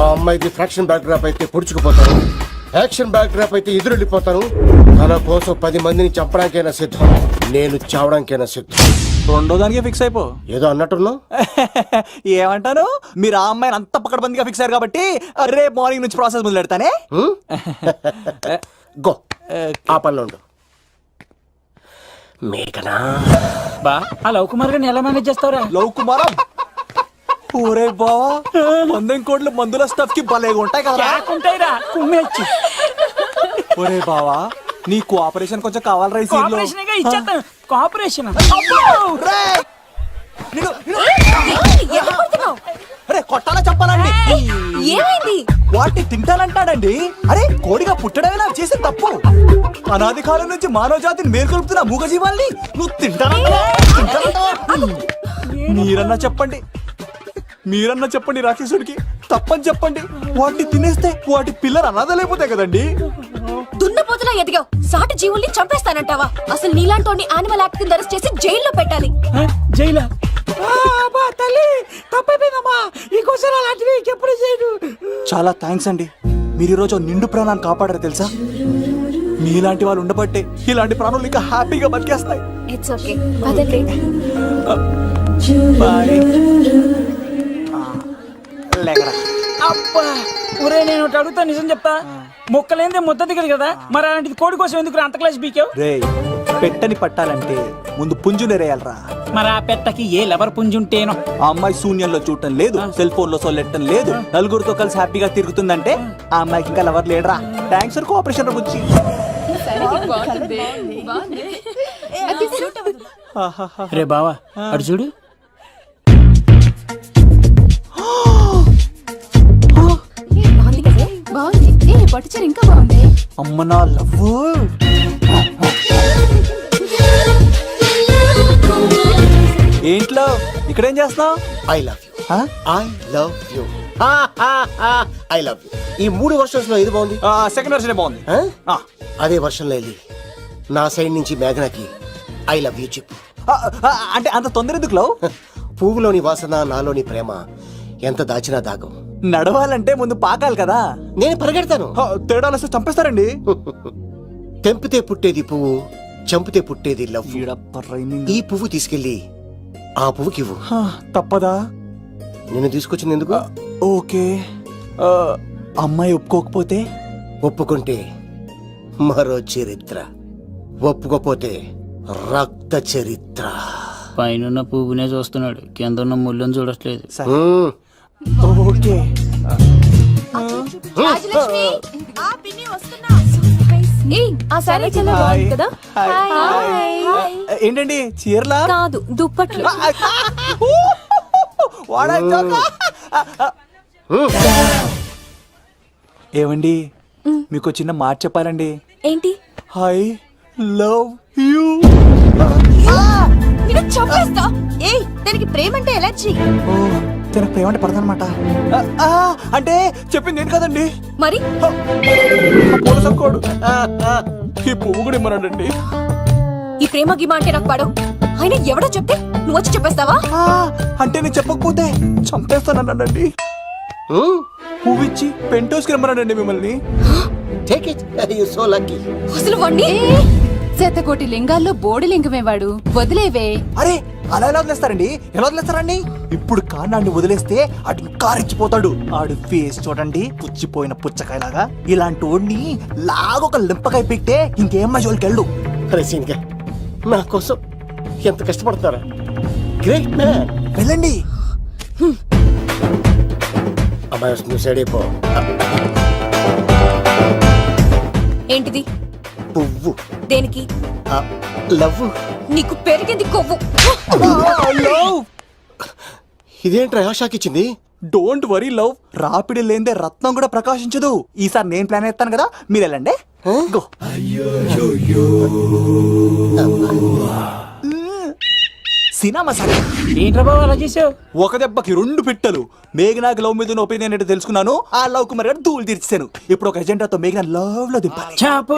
ఆ అమ్మాయికి ఫ్రాక్షన్ బ్యాక్ డ్రాప్ అయితే పొడుచుకుపోతాను, యాక్షన్ బ్యాక్ డ్రాప్ అయితే ఎదురెళ్ళిపోతాను. తన కోసం 10 మందిని చంపడానికైనా సిద్ధం, నేను చావడానికైనా సిద్ధం. రెండో దానికి ఫిక్స్ అయిపో. ఏదో అన్నట్టున్నావు. ఏమంటాను? మీరు ఆ అమ్మాయిని అంత పక్కడబందిగా ఫిక్స్ అయ్యారు కాబట్టి రేపు మార్నింగ్ నుంచి ప్రాసెస్ మొదలు పెడతానే. గో, ఆ పనిలో ఉండు. మేఘనా. బా ఆ లవ్ కుమార్ గారిని ఎలా మేనేజ్ చేస్తావురా? లవ్ కుమారా? ఊరే బావా, మందెం కోట్లు మందుల స్టఫ్ కి భలేగా ఉంటాయి కదా. ఉంటాయిరా, కుమ్మేచ్చి. ఒరే బావా, నీ కోఆపరేషన్ కొంచెం కావాలరా ఈ సీన్ లో. ఇచ్చేస్తాను. కోఆపరేషన్ అరే కొట్టాలా చెప్పాలండి? ఏమైంది? వాటిని తింటానంటాడండి. అరే కోడిగా పుట్టడమే నాకు చేసిన తప్పు. అనాది కాలం నుంచి మానవ జాతిని మేల్కొల్పుతున్న మూగజీవాల్ని నువ్వు తింటానంటావా? మీరన్నా చెప్పండి రాక్షసుడికి. తప్పని చెప్పండి. వాటిని తినేస్తే వాటి పిల్లలు అనాథలైపోతాయి కదండి. దున్నపోతులా ఎదిగావు, సాటి జీవుల్ని చంపేస్తానంటావా? అసలు నీలాంటి యానిమల్ యాక్ట్ కింద అరెస్ట్ చేసి జైల్లో పెట్టాలి. జైలా? తల్లి తప్పైపోయిందమ్మా, ఇంకోసారి అలాంటివి ఎప్పుడు చేయడు. చాలా థ్యాంక్స్ అండి, మీరు ఈరోజు నిండు ప్రాణాన్ని కాపాడారు తెలుసా. మీలాంటి వాళ్ళు ఉండబట్టే ఇలాంటి ప్రాణులు ఇంకా హ్యాపీగా బతికేస్తాయి. ఇట్స్ ఓకే, పదండి. అబ్బా ఒరే, నేను ఒకటి అడుగుతా, నిజం చెప్తా. మొక్కలేందే ముద్ద దిగదు కదా, మరి అలాంటిది కోడి కోసం ఎందుకు అంత క్లాస్ బీకావు? రే, పెట్టని పట్టాలంటే ముందు పుంజు నెరేయాలరా. మరి ఆ పెట్టకి ఏ లవర్ పుంజుంటేనో. ఆ అమ్మాయి శూన్యంలో చూడటం లేదు, సెల్ ఫోన్ లో సొల్లెట్టడం లేదు, నలుగురితో కలిసి హ్యాపీగా తిరుగుతుందంటే ఆ అమ్మాయికి ఇంకా లవర్ లేడరా. థ్యాంక్స్ ఫర్ కోఆపరేషన్ గురించి. రే బావా, అడు చూడు. పట్టుచీర ఇంకా బాగుంది. అమ్మ నా లవ్. ఏంట్లో ఇక్కడేం చేస్తున్నావు? I love you. I love you. I love you. ఈ 3 వర్షన్స్ లో ఏది బాగుంది? సెకండ్ వర్షన్ బాగుంది. అదే వర్షంలో వెళ్ళి నా సైడ్ నుంచి మేఘనాకి ఐ లవ్ యూ చెప్పు. అంటే అంత తొందర ఎందుకు లవ్? పువ్వులోని వాసన, నాలోని ప్రేమ ఎంత దాచినా దాగం. నడవాలంటే ముందు పాకాలి కదా. నేను పరిగెడతాను. తేడాలు వస్తే చంపేస్తారండి. తెంపితే పుట్టేది పువ్వు, చంపితే పుట్టేది లవ్. ఈ పువ్వు తీసుకెళ్ళి ఆ పువ్వుకి ఇవ్వు. తప్పదా? నిన్ను తీసుకొచ్చింది ఎందుకు? ఓకే. అమ్మాయి ఒప్పుకోకపోతే? ఒప్పుకుంటే మరో చరిత్ర, ఒప్పుకోపోతే రక్త చరిత్ర. పైన పువ్వునే చూస్తున్నాడు, కింద ఉన్న ముళ్ళని చూడట్లేదు. ఓకే. రాజలక్ష్మి, ఆ పిన్ని వస్తున్నా. ఏయ్, ఆ సారీ చాలా బాగుంది కదా. హాయ్. ఏంటండి చీరలా? కాదు, దుప్పట్లు. ఏమండి మీకు చిన్న మాట చెప్పాలండి. ఏంటి? I love you. నిన్ను చంపేస్తా. ఏయ్, దానికి ప్రేమ అంటే ఎలర్జీ. ఓ, తనకు ప్రేమ అంటే పడదనమాట. అంటే చెప్పింది ఏంటి కదండి. మరి పూల సంకోడు ఈ పువ్వు కూడా ఇమ్మన్నాడండి. ఈ ప్రేమ గిమ అంటే నాకు పడవు. అయినా ఎవడో చెప్తే నువ్వు వచ్చి చెప్పేస్తావా? అంటే నేను చెప్పకపోతే చంపేస్తానన్నాడండి. పువ్వు ఇచ్చి పెంటోస్కి రమ్మన్నాడండి మిమ్మల్ని. Take it, you so lucky. అసలు వాణ్ణి శతకోటి లింగాల్లో బోడి లింగమే వాడు, వదిలేవే. అరే అలా ఎలా వదిలేస్తారండి? ఎలా వదిలేస్తారండి? ఇప్పుడు కాన్నాడిని వదిలేస్తే అటు ఇంకా రెచ్చిపోతాడు. ఆడు ఫేస్ చూడండి, పుచ్చిపోయిన పుచ్చకాయలాగా. ఇలాంటి వాడిని లాగొక లింపకాయ పెట్టే ఇంకేం మజోలికి వెళ్ళు. అరే సీన్గా, నా కోసం ఎంత కష్టపడతారా? Great man. వెళ్ళండి. అమ్మాయి వస్తుంది, సైడ్ అయిపో. ఏంటిది? పువ్వు. దేనికి? లవ్. నీకు పెరిగింది కొవ్వు. ఇదేంట్రా షాక్ ఇచ్చింది? డోంట్ వరీ లవ్, రాపిడి లేదే రత్నం కూడా ప్రకాశించదు. ఈసారి నేను ప్లాన్ ఎత్తాను కదా, మీరు వెళ్ళండి. గో. సినిమా సార్ ఏంట్రా బాబు అలా చేసావు? ఒక దెబ్బకి 2 పిట్టలు. మేఘనాకి లవ్ మీద ఒపీనియన్ ఏంటో తెలుసుకున్నాను. ఆ లవ్ కుమార్ గారు ధూళి తీర్చాను. ఇప్పుడు ఒక ఎజెండాతో మేఘనా లవ్ లో దింపాలి. చాపు.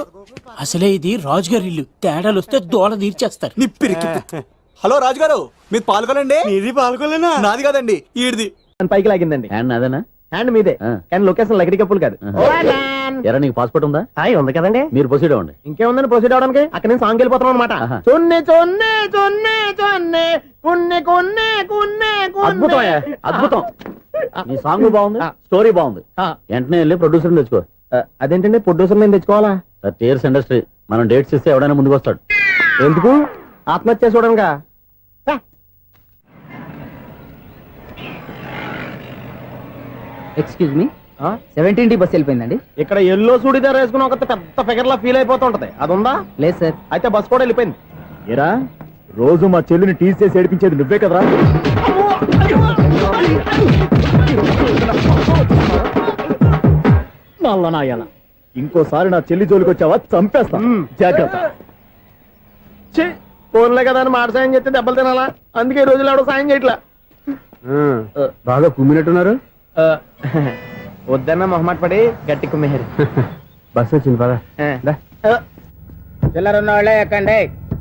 అసలే ఇది రాజుగారి ఇల్లు, తేడాలు వస్తే దోళ తీర్చేస్తారు. నిప్పిరికి. హలో రాజుగారు, మీరు పాల్గొనండి. ఇది పాల్గొలేనా? నాది కాదండి, ఈడిది. పైకి లాగిందండి. హ్యాండ్ అదేనా? హ్యాండ్ మీదే, కానీ లొకేషన్ లగడి కప్పులు కాదు. ఎరా నీకు పాస్పోర్ట్ ఉందా? ఉంది కదండి. మీరు ప్రొసీడ్ అవ్వండి. ఇంకేముందని ప్రొసీడ్ అవడానికి? అక్కడ నేను సాంగ్ వెళ్ళిపోతున్నాం అనమాట. చొన్నే చొన్నే చొన్నే చొన్నే కున్నే కొన్నే కున్నే అద్భుతం, అద్భుతం. నీ సాంగ్ బాగుంది, స్టోరీ బాగుంది. వెంటనే వెళ్ళి ప్రొడ్యూసర్ తెచ్చుకో. అదేంటండి ప్రొడ్యూసర్ నేను తెచ్చుకోవాలా? టీఆర్ఎస్ ఇండస్ట్రీ, మనం డేట్స్ ఇస్తే ఎవడైనా ముందుకు వస్తాడు. ఎందుకు? ఆత్మహత్య చూడనుగా. Excuse me, 17D bus వెళ్ళిపోయిందండి. ఇక్కడ ఎల్లో చూడిదార్ వేసుకుని ఒక పెద్ద ఫిగర్ లా ఫీల్ అయిపోతుంటది, అది ఉందా? లేదు సార్. అయితే బస్ కూడా వెళ్ళిపోయింది. ఏరా రోజు మా చెల్లిని టీస్ చేసి ఏడిపించేది నువ్వే కదరా? నల్లనాయాల, ఇంకోసారి నా చెల్లి జోలికి వచ్చావా చంపేస్తా, జాగ్రత్త. ఫోన్లే కదా అని మాట సాయం చేస్తే దెబ్బలు తినాలా? అందుకే ఈ రోజులు ఎవడో సాయం చేయట్లా. బాగా కుమ్మినట్టున్నారు. వద్దన్న మొహమాట పడి గట్టి కుమ్మేరు. బస్ వచ్చింది పద. చిల్లర ఉన్న వాళ్ళే ఎక్కండి,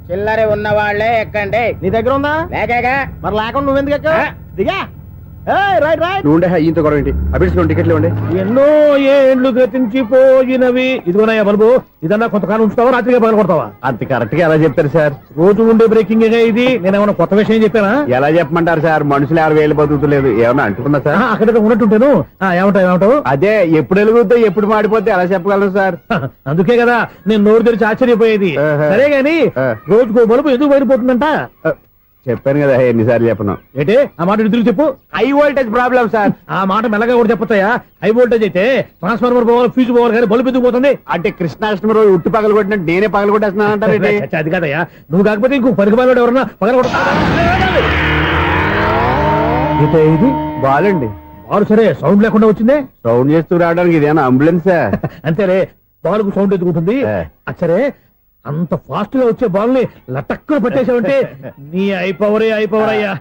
చిల్లర ఉన్న వాళ్ళే ఎక్కండి. నీ దగ్గర ఉందా? లేకగా మరి లేకుండా నువ్వెందుకు ఎక్కా? దిగా. Right right. నువ్వు ఇంత గొడవ ఏంటి? అభిడ్చుకోండి, టికెట్లు ఇవ్వండి. ఎన్నో ఏండ్లు గతించిపోయినవి. ఇదిగోనయ్యా బల్బు, ఇదన్నా కొంతకాలం ఉంచుతావా, రాత్రిగా పగల కొడతావా? అంత కరెక్ట్ గా ఎలా చెప్తారు సార్? రోజు ఉండే బ్రేకింగ్ ఇది. నేనేమన్నా కొత్త విషయం చెప్పానా? ఎలా చెప్పమంటారు సార్? మనుషులు 60 వేలు బతుకుతలేదు, ఏమన్నా అంటున్నా సార్? అక్కడ ఉన్నట్టుంటాను. ఏమంటావు? అదే ఎప్పుడు వెలుగుతో ఎప్పుడు మాడిపోతే ఎలా చెప్పగలరు సార్? అందుకే కదా నేను నోరు తెరిచి ఆశ్చర్యపోయేది. సరే గాని రోజుకో బల్బు ఎందుకు బయటపోతుందంట? చెప్పాను కదా ఎన్నిసార్లు చెప్పను. ఏంటి ఆ మాట తిరిగి చెప్పు. High voltage problem sir. ఆ మాట మెల్లగా కూడా చెప్పొచ్చాయా? హై వోల్టేజ్ అయితే ట్రాన్స్ఫార్మర్ పోవాలి, ఫ్యూజ్ పోవాలి, కానీ బల్బు ఎందుకు పోతుంది? అంటే కృష్ణాష్టమి రోజు ఉట్టి పగలు కొట్టినట్టు నేనే పగలు కొట్టేస్తున్నాను అంటారు. అది కాదయ్యా, నువ్వు కాకపోతే ఇంకో పనికి పగలు ఎవరన్నా పగల కొడతా. ఇది బాలండి. బాలు సరే సౌండ్ లేకుండా వచ్చిందే. సౌండ్ చేస్తూ రావడానికి ఇదేనా అంబులెన్స్? అంతేలే, బాలుకు సౌండ్ ఎదుగుతుంది. సరే, అంత ఫాస్ట్ గా వచ్చే బాల్ ని లటక్కులు పట్టేసావంటే నీ ఐపవర్ అయ్యా.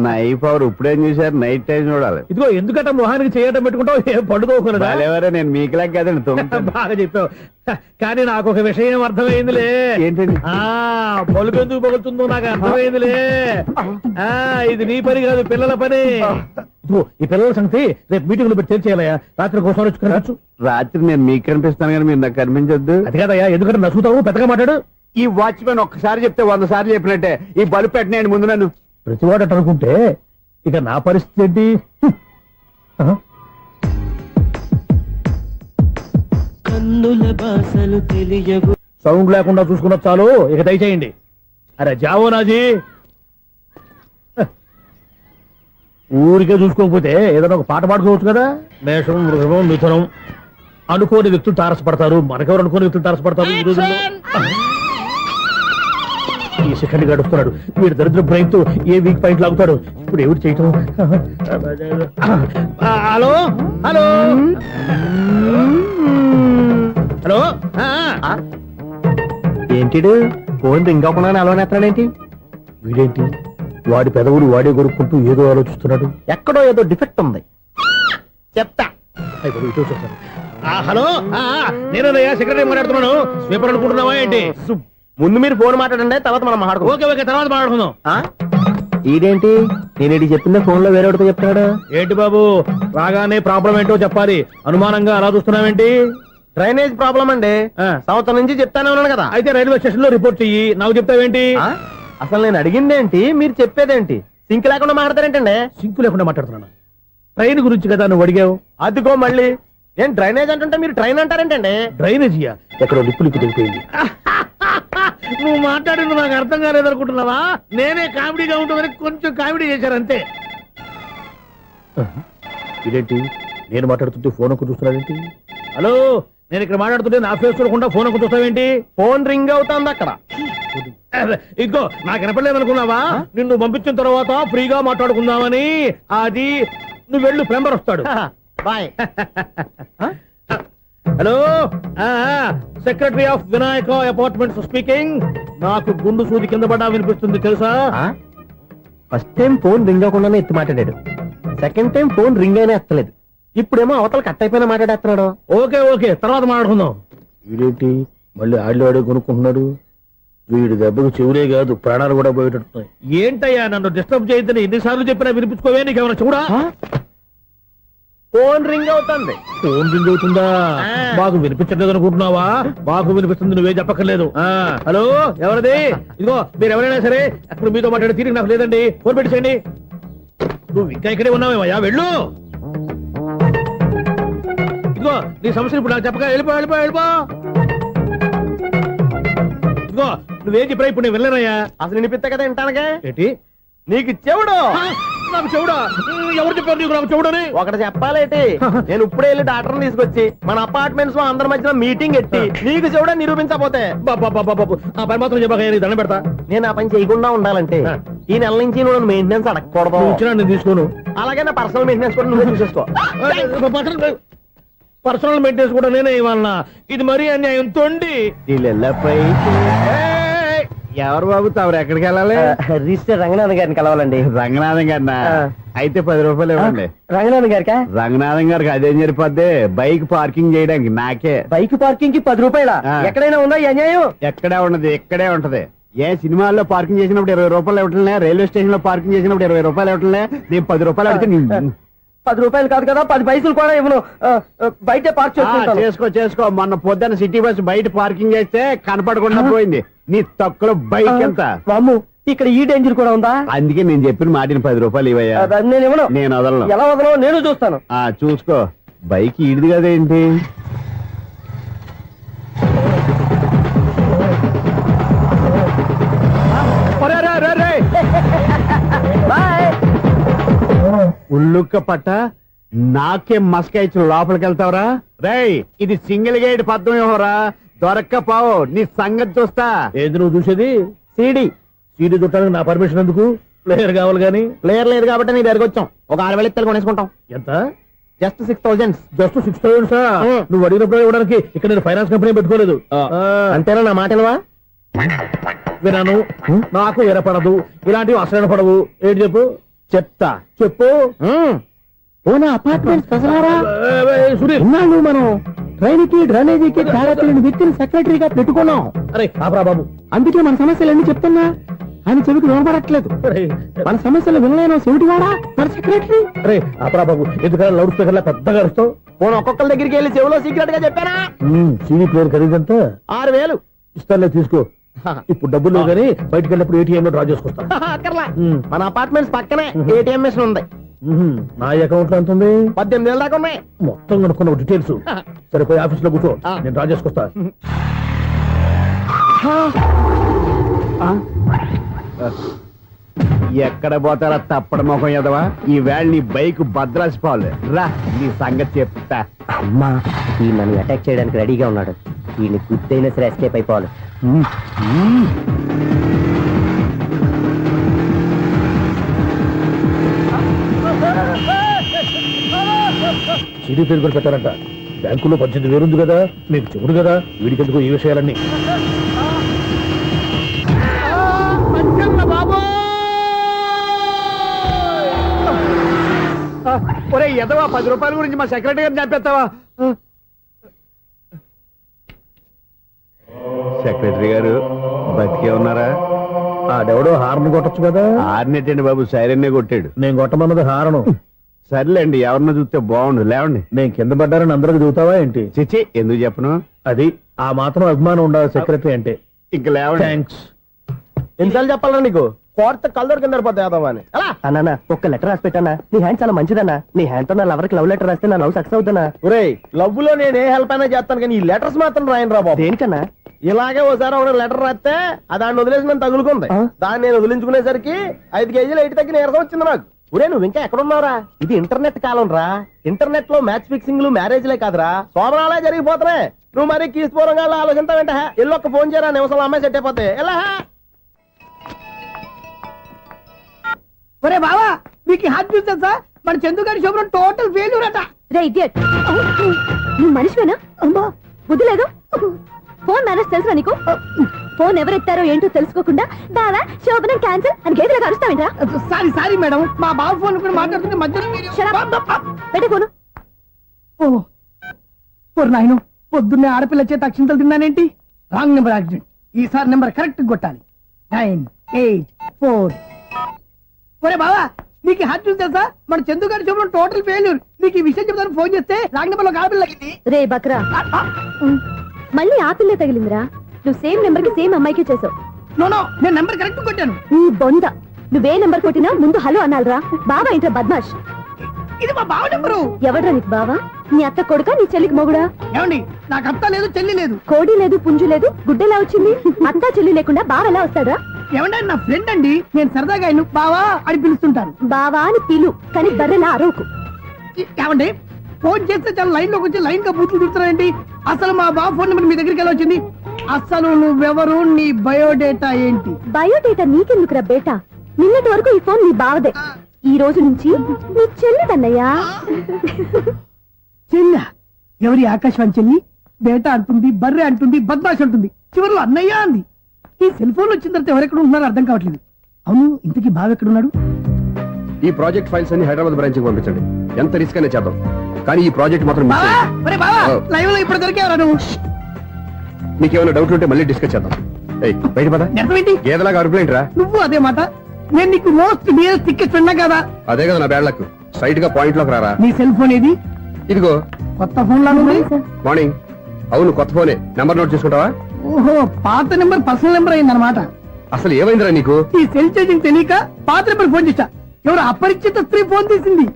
నా ఐ పవర్ ఇప్పుడేం చూసారు? నైట్ టైం చూడాలి. ఇదిగో ఎందుకంటే మొహానికి చేయడం పెట్టుకుంటావు, ఏం పండుకోకూడదా? నేను మీకులాగా కదండి. బాగా చెప్పావు, కానీ నాకు ఒక విషయం అర్థమైందిలే. ఏంటండి? బలుపు ఎందుకు పగులుతుందో నాకు అర్థమైందిలే. ఇది నీ పని కాదు, పిల్లల పని. ఈ పిల్లల సంగతి రేపు మీటింగ్ లో పెట్టి తెలిసేయాలయ్యా. రాత్రి కోసం వచ్చి రాత్రి నేను మీకు కనిపిస్తాను కానీ మీరు నాకు కనిపించొద్దు. అది కాదయ్యా, ఎందుకంటే నచ్చుతావు, పెద్దగా మాట్లాడు. ఈ వాచ్మెన్ ఒక్కసారి చెప్తే 100 సార్లు చెప్పినట్టే. ఈ బల్బు పెట్టినాయండి ముందు నన్ను. ప్రతివాడు అనుకుంటే ఇక నా పరిస్థితి ఏంటి? సౌండ్ లేకుండా చూసుకున్న చాలు, ఇక దయచేయండి. అరే జావో నాజీ, ఊరికే చూసుకోకపోతే ఏదైనా ఒక పాట పాడుకోవచ్చు కదా. మేషం, వృషభం, మిథునం అనుకోని వ్యక్తులు తారసపడతారు. మనకెవరు అనుకోని వ్యక్తులు తారసపడతారు ఈ రోజుల్లో? సెకండ్ గాడు వస్తున్నాడు. వీడు దరిద్ర బ్రెయిన్ తో ఏ వీక్ పాయింట్ లాగుతాడు. ఇప్పుడు ఎవరు చేయటం? Hello hello hello. ఏంటిడు ఫోన్ రింగ్ అవ్వకుండా అలవనేస్తాడేంటి? వీడేంటి వాడి పెదవులు వాడే కొరుక్కుంటూ ఏదో ఆలోచిస్తున్నాడు. ఎక్కడో ఏదో డిఫెక్ట్ ఉంది. చెప్తా. హలో నేనయ్యా సెక్రటరీ మాట్లాడుతున్నాను. స్వీపర్ అనుకుంటున్నావా ఏంటి? ముందు మీరు ఫోన్ మాట్లాడండి, తర్వాత మనం మాట్లాడుకుందాం. ఓకే ఓకే, తర్వాత మాట్లాడుకుందాం. ఇదేంటి నేను చెప్పిందే ఫోన్ లో వేరేవాడితో చెప్తాడు ఏంటి బాబు? రాగానే ప్రాబ్లం ఏంటో చెప్పాలి. అనుమానంగా అలా చూస్తున్నావేంటి? డ్రైనేజ్ ప్రాబ్లం అండి. సంవత్సరం నుంచి చెప్తానే ఉన్నాను కదా. అయితే రైల్వే స్టేషన్ లో రిపోర్ట్ చెయ్యి. నాకు చెప్తావేంటి? అసలు నేను అడిగిందేంటి, మీరు చెప్పేదేంటి? సింక్ లేకుండా మాట్లాడతారేంటండి? సింక్ లేకుండా మాట్లాడుతున్నాను. ట్రైన్ గురించి కదా నువ్వు అడిగావు. అదిగో మళ్ళీ నేను డ్రైనేజ్ అంటుంటే మీరు ట్రైన్ అంటారేంటండి? డ్రైనేజీయా? ఎక్కడో లిప్పు లిప్పు దిగిపోయింది. నువ్వు మాట్లాడింది నాకు అర్థం కాలేదనుకుంటున్నావా? నేనే కామెడీగా ఉంటుందని కొంచెం కామెడీ చేశారంతే. ఇదేంటి నేను మాట్లాడుతుంటే ఫోన్ ఒక్క చూస్తున్నావేంటి? హలో నేను ఇక్కడ మాట్లాడుతుంటే నా ఫేస్ చూడకుండా ఫోన్ ఒక్క చూస్తావేంటి? ఫోన్ రింగ్ అవుతుంది అక్కడ. ఇంకో నాకు వినపడలేదు అనుకున్నావా? నిన్ను పంపించిన తర్వాత ఫ్రీగా మాట్లాడుకుందామని. అది నువ్వు వెళ్ళు, ప్లంబర్ వస్తాడు. Bye. Hello secretary of Vinayaka apartments speaking. నాకు గుండు సూది కింద పడ్డా వినిపిస్తుంది తెలుసా? ఫస్ట్ టైం ఫోన్ రింగ్ అవ్వకుండానే ఎత్తి మాట్లాడాడు. సెకండ్ టైం ఫోన్ రింగ్ అయినా ఎత్తలేదు. ఇప్పుడేమో అవతల కట్ అయిపోయినా మాట్లాడేస్తున్నాడు. ఓకే ఓకే, తర్వాత మాట్లాడుకుందాం. వీడేంటి మళ్ళీ ఆడిలో కొనుక్కుంటున్నాడు? వీడి దెబ్బకు చెవులే కాదు ప్రాణాలు కూడా పోయేటట్టున్నాయి. ఏంటయ్యా నన్ను డిస్టర్బ్ చేయొద్దని ఎన్నిసార్లు చెప్పినా వినిపించుకోవే? నీకేమైనా చూడా? ఫోన్ రింగ్ అవుతుంది. ఫోన్ రింగ్ అవుతుందా? మాకు వినిపించలేదు అనుకుంటున్నావా? మాకు వినిపిస్తుంది, నువ్వే చెప్పక్కర్లేదు. హలో ఎవరిది? ఇదిగో మీరు ఎవరైనా సరే అక్కడ మీతో మాట్లాడే తీరిక నాకు లేదండి. ఫోన్ పెట్టేసేయండి. నువ్వు ఇంకా ఇక్కడే ఉన్నావేమయ్యా, వెళ్ళు. ఇదిగో నీ సమస్యలు ఇప్పుడు నాకు చెప్పక వెళ్ళిపో వెళ్ళిపో వెళ్ళిపో. ఇదిగో నువ్వేం చెప్పరా ఇప్పుడు నేను వెళ్ళానయ్యా. అసలు వినిపిస్తా కదా వింటానగా. ఏంటి నీకు చెవుడు? నాకు చెవుడా? ఎవరు చెప్పారు నీకు నాకు చెవుడని? ఒకటి చెప్పాలేటి. నేను ఇప్పుడే వెళ్ళి డాక్టర్ని తీసుకొచ్చి మన అపార్ట్మెంట్స్ లో అందరి మధ్యన మీటింగ్ ఎట్టి నీకు చెవుడా నిరూపించకపోతే ఆ పని మాత్రం చెప్పక దండం పెడతా. నేను ఆ పని చేయకుండా ఉండాలంటే ఈ నెల నుంచి నువ్వు మెయింటెనెన్స్ అడగకూడదు. వచ్చినా నేను తీసుకోను. అలాగే నా పర్సనల్ మెయింటెనెన్స్ కూడా నువ్వే చూసేసుకో. పర్సనల్ మెయింటెనెన్స్ కూడా నేనే ఇవ్వాలన్నా? ఇది మరీ అన్యాయం. తొండి ఎవరు బాబు తమరు ఎక్కడికి వెళ్ళాలి? రిజిస్టర్ రంగనాథన్ గారిని కలవాలండి. రంగనాథం గారినా? అయితే 10 రూపాయలు ఇవ్వండి. రంగనాథన్ గారికా? రంగనాథం గారికి అదేం సరిపోద్ది? బైక్ పార్కింగ్ చేయడానికి నాకే. బైక్ పార్కింగ్ కి 10 రూపాయల? ఎక్కడైనా ఉందా ఈ అన్యాయం? ఎక్కడే ఉండదు, ఇక్కడే ఉంటది. ఏ సినిమాల్లో పార్కింగ్ చేసినప్పుడు 20 రూపాయలు ఇవ్వట్లే? రైల్వే స్టేషన్ లో పార్కింగ్ చేసినప్పుడు 20 రూపాయలు ఇవ్వట్లే? నేను 10 రూపాయలు అడిగితే 10 రూపాయలు కాదు కదా, 10 పైసలు కూడా ఇవ్వను. బయట పార్క్ చేసుకో చేసుకో. మొన్న పొద్దున్న సిటీ బస్ బయట పార్కింగ్ చేస్తే కనపడకుండా పోయింది. నీ తక్కువ బైక్ ఎంత? వామ్ము, ఇక్కడ ఈ డేంజర్ కూడా ఉందా? అందుకే నేను చెప్పిన మాటిని 10 రూపాయలు ఇవ్వయ్యా. నేను ఇవ్వను. నేను వదలను. ఎలా వదలను? నేను చూస్తాను. చూసుకో. బైక్ ఈడిది కదేంటి? ఉల్లుక్క పట్ట నాకే మస్క ఇచ్చి లోపలికి వెళ్తావరా? రేయ్ ఇది సింగిల్ గేట్ పద్మం ఇవ్వరా? దొరక్కపోవు నీ సంగతి చూస్తా. ఏది నువ్వు చూసేది? సీడీ. సీడీ చుట్టానికి నా పర్మిషన్ ఎందుకు? ప్లేయర్ కావాలి గానీ. ప్లేయర్ లేదు కాబట్టి నీ దగ్గరకు వచ్చాం. ఒక 6,000 ఇత్తలు కొనేసుకుంటాం. ఎంత? జస్ట్ 6,000. Just 6,000 sir? నువ్వు అడిగినప్పుడు ఇవ్వడానికి ఇక్కడ నేను ఫైనాన్స్ కంపెనీ పెట్టుకోలేదు. అంతేనా? నా మాటలువా? వినాను. నాకు వినపడదు. ఇలాంటివి అసలు వినపడవు. ఏంటి చెప్పు? చెప్తా. చెప్పు. అపార్ట్మెంట్ సునీల్ మనం ట్రైన్ కి డ్రైనేజీకి తేడా తెలియని వ్యక్తిని సెక్రటరీగా పెట్టుకున్నాం. అరే ఆపరా బాబు. అందుకే మన సమస్యలన్నీ చెప్తున్నా ఆయన చెవికి వినపడట్లేదు. మన సమస్యలు వినలేను చెవిటివాడా మన సెక్రటరీ. అరే ఆపరా బాబు. ఎందుకన్నా లౌడ్ స్పీకర్ లా పెద్దగా అరుస్తావు? ఫోన్ ఒక్కొక్కరి దగ్గరికి వెళ్ళి చెవిలో సీక్రెట్ గా చెప్పానా? CD player ఖరీదంతా 6,000. ఇస్తానులే, తీసుకో. ఇప్పుడు డబ్బులు లేవు కానీ బయటకు వెళ్ళినప్పుడు ఏటీఎం లో డ్రా చేసుకొస్తా. అక్కర్లా, మన అపార్ట్మెంట్స్ పక్కనే ఏటీఎం మిషన్ ఉంది. నా అకౌంట్ లో ఎంత ఉంది? 18,000 దాకా ఉన్నాయి. మొత్తం కనుక్కున్న డీటెయిల్స్. సరిపోయి ఆఫీస్ లో కూర్చో, నేను డ్రా చేసుకొస్తా. ఎక్కడ పోతారా తప్పడ మొఖం ఎదవా? ఈ వేళ నీ బైక్ భద్రాసిపోవాలి. రా నీ సంగతి చెప్తా. అమ్మా ఈ నన్ను అటాక్ చేయడానికి రెడీగా ఉన్నాడు. వీడిని గుద్దైనా సరే ఎస్కేప్ అయిపోవాలి. సిటీ పేరు కూడా పెట్టారంట. బ్యాంకులో 18,000 ఉంది కదా, మీకు చెవుడు కదా, వీడికెందుకు ఈ విషయాలన్నీ. ఒరే ఎదవా, 10 రూపాయల గురించి మా సెక్రటరీ గారిని చంపేస్తావా? సెక్రటరీ గారు బతికే ఉన్నారా? ఆడెవడో హార్న్ కొట్టచ్చు కదా. హార్న్ ఏంటండి బాబు, సైరన్నే కొట్టాడు. నేను కొట్టమన్నది హారను. సర్లేండి, ఎవరన్నా చూస్తే బాగుండు. లేవండి. నేను కింద పడ్డారని అందరికి చూతావా ఏంటి? చిచ్చి, ఎందుకు చెప్పను? అది ఆ మాత్రం అభిమానం ఉండాలి సెక్రటరీ అంటే. ఇంక లేవండి. థ్యాంక్స్. ఎన్నిసార్లు చెప్పాలా నీకు? కోర్త కలర్ కింద పోతాయి అని. అన్నా ఒక్క లెటర్ రాసి పెట్టానా? నీ హ్యాండ్ చాలా మంచిదన్నా. నీ హ్యాండ్ తో నా లవర్ కి లవ్ లెటర్ రాస్తే నా లవ్ సక్సెస్ అవుతానా? ఒరే, లవ్ లో నేను ఏ హెల్ప్ అయినా చేస్తాను, కానీ ఈ లెటర్స్ మాత్రం రాయను రా బాబు. దేనికన్నా? ఇలాగే ఒకసారి ఒక లెటర్ రాస్తే దాన్ని వదిలేసి నన్ను తగులుకుంది. దాన్ని నేను వదిలించుకునేసరికి 5 కేజీలు ఎయిట్ తగ్గి నీరసం వచ్చింది నాకు. ఒరే, నువ్వు ఇంకా ఎక్కడున్నావురా? ఇది ఇంటర్నెట్ కాలం రా. ఇంటర్నెట్ లో మ్యాచ్ ఫిక్సింగ్లు, మ్యారేజ్లే కాదురా, సోమరాలే జరిగిపోతున్నాయి. నువ్వు మరి కీస్పూరంగా ఆలోచించావంటే ఎల్లు ఒక్క ఫోన్ చేయరా, నిమిషంలో అమ్మాయి సెట్ అయిపోతాయి. ఎలా? ఒరే బావా, మీకు హార్ట్ చూస్తా, మన చందుగారి శుభ్రం టోటల్ ఫెయిల్యూర్ అట. రే ఇడియట్, నువ్వు మనిషివేనా? అమ్మా బుద్ధి లేదు. ఫోన్ మేనేజ్ తెలుసా నీకు? ఫోన్ ఎవరెత్తారో ఏంటో తెలుసుకోకుండా బావా శోభనం క్యాన్సిల్ అని గేదెలకు అరుస్తావేంట్రా? సారీ మేడం, మా బాబు ఫోన్ కూడా మాట్లాడుతుంటే మధ్యలో పెట్టే ఫోను. నాయను, పొద్దున్నే ఆడపిల్ల చేత అక్షింతలు తిన్నానేంటి? Wrong number accident. ఈసారి నెంబర్ కరెక్ట్ కొట్టాలి. 984. ఒరే బావా, నీకు హార్ట్ చూసి తెలుసా? మన చందు గారి శుభ్రం టోటల్ ఫెయిల్యూర్. నీకు ఈ విషయం చెప్తాను ఫోన్ చేస్తే రాంగ్ నెంబర్ లో ఆడపిల్ల రే బక్రా, మళ్ళీ ఆ పిల్లే తగిలిందిరా. నువ్వు సేమ్ నెంబర్ కి సేమ్ అమ్మాయికి చేసావు. నో, నేను నెంబర్ కరెక్ట్ కొట్టాను. నీ బొంద, నువ్వే నెంబర్ కొట్టినా ముందు హలో అనాలరా. బావా ఏంట్రా బద్మాష్? ఇది మా బావ నెంబరు. ఎవడ్రా నీకు బావా? నీ అత్త కొడుక, నీ చెల్లికి మొగుడా? ఏమండి, నాకు అత్త లేదు, చెల్లి లేదు. కోడి లేదు, పుంజు లేదు, గుడ్డెలా వచ్చింది? అత్త చెల్లి లేకుండా బావ ఎలా వస్తాడా? ఏమండి, నా ఫ్రెండ్ అండి, నేను సరదాగా ఆయన బావా అని పిలుస్తుంటాను. బావా అని పిలు, కానీ బర్రెలా అరవకు. ఏమండి, ఫోన్ చేస్తే చాలా లైన్ లోకి వచ్చి లైన్ గా బూతులు తిడుతున్నాయండి. అసలు మా బావ ఫోన్ నెంబర్ మీ దగ్గరికి ఎలా వచ్చింది? అసలు నువ్వెవరు, నీ బయోడేటా ఏంటి? బయోడేటా నీకెందుకురా బేటా? నిన్నటి వరకు ఈ ఫోన్ నీ బావదే, ఈ రోజు నుంచి నీ చెల్లిదన్నయ్యా. చెల్ల ఎవరి? ఆకాశవాణి చెల్లి. బేటా అంటుంది, బర్రె అంటుంది, బద్మాష్ అంటుంది, చివరిలో అన్నయ్య అంది. ఈ సెల్ ఫోన్ వచ్చిన తర్వాత ఎవరెక్కడ ఉంటున్నారో అర్థం కావట్లేదు. అవును, ఇంతకీ బావ ఎక్కడున్నాడు? ఈ ప్రాజెక్ట్ ఫైల్స్ అన్ని హైదరాబాద్ బ్రాంచ్ కి పంపించండి. ఎంత రిస్క్ అయినా చేద్దాం, కానీ ఈ ప్రాజెక్ట్ మాత్రం మిస్ చేయొద్దు. లైవ్ లో ఇప్పుడు దొరికేవరా నువ్వు? నీకేమైనా డౌట్ ఉంటే మళ్ళీ డిస్కస్ చేద్దాం. బయట పద. నెరవేంటి గేదలాగా అరుపులేంట్రా? నువ్వు అదే మాట. నేను నీకు మోస్ట్ డియరెస్ట్ టికెట్ విన్నా కదా. అదే కదా నా బ్యాడ్ లక్. స్ట్రైట్ గా పాయింట్ లోకి రారా. నీ సెల్ ఫోన్ ఏది? ఇదిగో కొత్త ఫోన్ లాగా ఉంది. మార్నింగ్. అవును, కొత్త ఫోనే. నెంబర్ నోట్ చేసుకుంటావా? ఓహో, పాత నెంబర్ పర్సనల్ నెంబర్ అయిందన్నమాట. అసలు ఏమైందిరా నీకు? ఈ సెల్ చేసింగ్ తెలియక పాత నెంబర్ ఫోన్ చేశా. ఎవరు అపరిచిత స్త్రీ ఫోన్ తీసింది.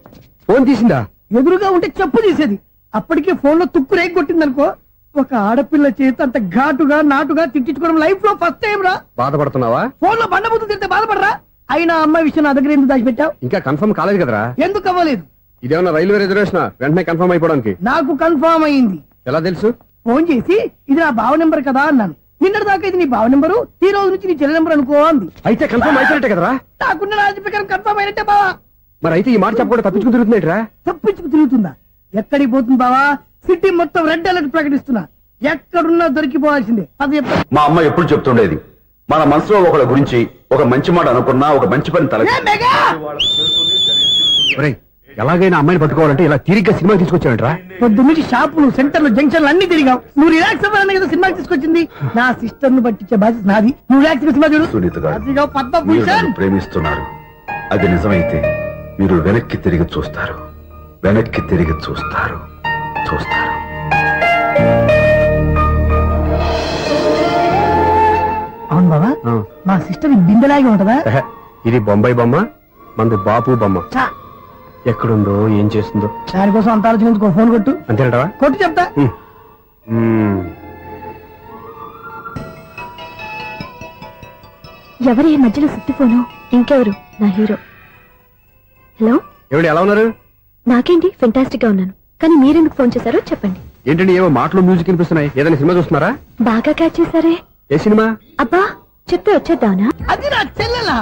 ఫోన్ తీసిందా? ఎదురుగా ఉంటే చెప్పు తీసేది. అప్పటికే ఫోన్ లో తుక్కు రేగి కొట్టిందనుకో. ఒక ఆడపిల్ల చేత అంత ఘాటుగా నాటుగా తిట్టించుకోవడం లైఫ్ లో ఫస్ట్ టైం రా. బాధపడుతున్నావా? ఫోన్ లో బండబుద్ధి తింటే బాధపడరా? అయినా అమ్మాయి విషయం నా దగ్గర ఎందుకు దాచిపెట్టావు? ఇంకా కన్ఫర్మ్ కాలేదు కదరా. ఎందుకు అవ్వలేదు? ఇదేమన్నా రైల్వే రిజర్వేషన్? వెంటనే కన్ఫర్మ్ అయిపోవడానికి. నాకు కన్ఫర్మ్ అయింది. ఎలా తెలుసు? ఫోన్ చేసి ఇది నా బావ నెంబర్ కదా అన్నాను. నిన్నటి దాకా ఇది నీ బావ నెంబరు, ఈ రోజు నుంచి నీ చెల్లి నెంబర్ అనుకో అంది. అయితే కన్ఫర్మ్ అయిపోయినట్టే కదరా. నాకున్న రాజు ప్రకారం కన్ఫర్మ్ అయినట్టే బావా. మరి అయితే ఈ మాట చెప్పకుండా తప్పించుకుని తిరుగుతున్నాయిట్రా. తప్పించుకు తిరుగుతుందా? ఎక్కడికి పోతుంది బావా? సిటీ మొత్తం రెడ్ అలర్ట్ ప్రకటిస్తున్నా. ఎక్కడున్నా దొరికిపోవాల్సిందే. అది చెప్తా. మా అమ్మ ఎప్పుడు చెప్తుండేది, మన మనసులో ఒకళ్ళ గురించి ఒక మంచి మాట అనుకున్నా ఒక మంచి పని తల. ఎలాగైనా అమ్మాయిని పట్టుకోవాలంటే ఇలా తిరిగ్గా సినిమా తీసుకొచ్చాడంట్రా. పొద్దున్నుంచి షాపులు, సెంటర్లు, జంక్షన్లు అన్ని తిరిగావు. నువ్వు రిలాక్స్ అవ్వాలని కదా సినిమాకి తీసుకొచ్చింది. నా సిస్టర్ ను పట్టించే బాధ్యత నాది. నువ్వు రిలాక్స్ సినిమా చూడు. సునీత గారు, అదిగో మీరు పద్మభూషణ్. నన్ను ప్రేమిస్తున్నారు. అది నిజమైతే మీరు వెనక్కి తిరిగి చూస్తారు, వెనక్కి తిరిగి చూస్తారు, చూస్తారు. అవును బాబా, మా సిస్టర్ బిందెలాగే ఉంటదా? ఇది బొంబాయి బొమ్మ, మంది బాపు బొమ్మ. చా, ఎక్కడుందో ఏం చేస్తుందో దానికోసం అంత ఆలోచించుకో. ఫోన్ కొట్టు. అంతేంటవా? కొట్టు చెప్తా. ఎవరి మధ్యలో సుత్తి ఫోను? ఇంకెవరు? నా హీరో. హలో, ఎవడు ఎలా ఉన్నారు? నాకేంటి ఫెంటాస్టిక్ గా ఉన్నాను, కానీ మీరెందుకు ఫోన్ చేశారో చెప్పండి. ఏంటండి ఏవో మాటలు మ్యూజిక్ వినిపిస్తున్నాయి? ఏదైనా సినిమా చూస్తున్నారా? బాగా క్యాచ్ చేశారే. ఏ సినిమా? అబ్బా, చెప్తే వచ్చేద్దానా? అది నా చెల్లెలా?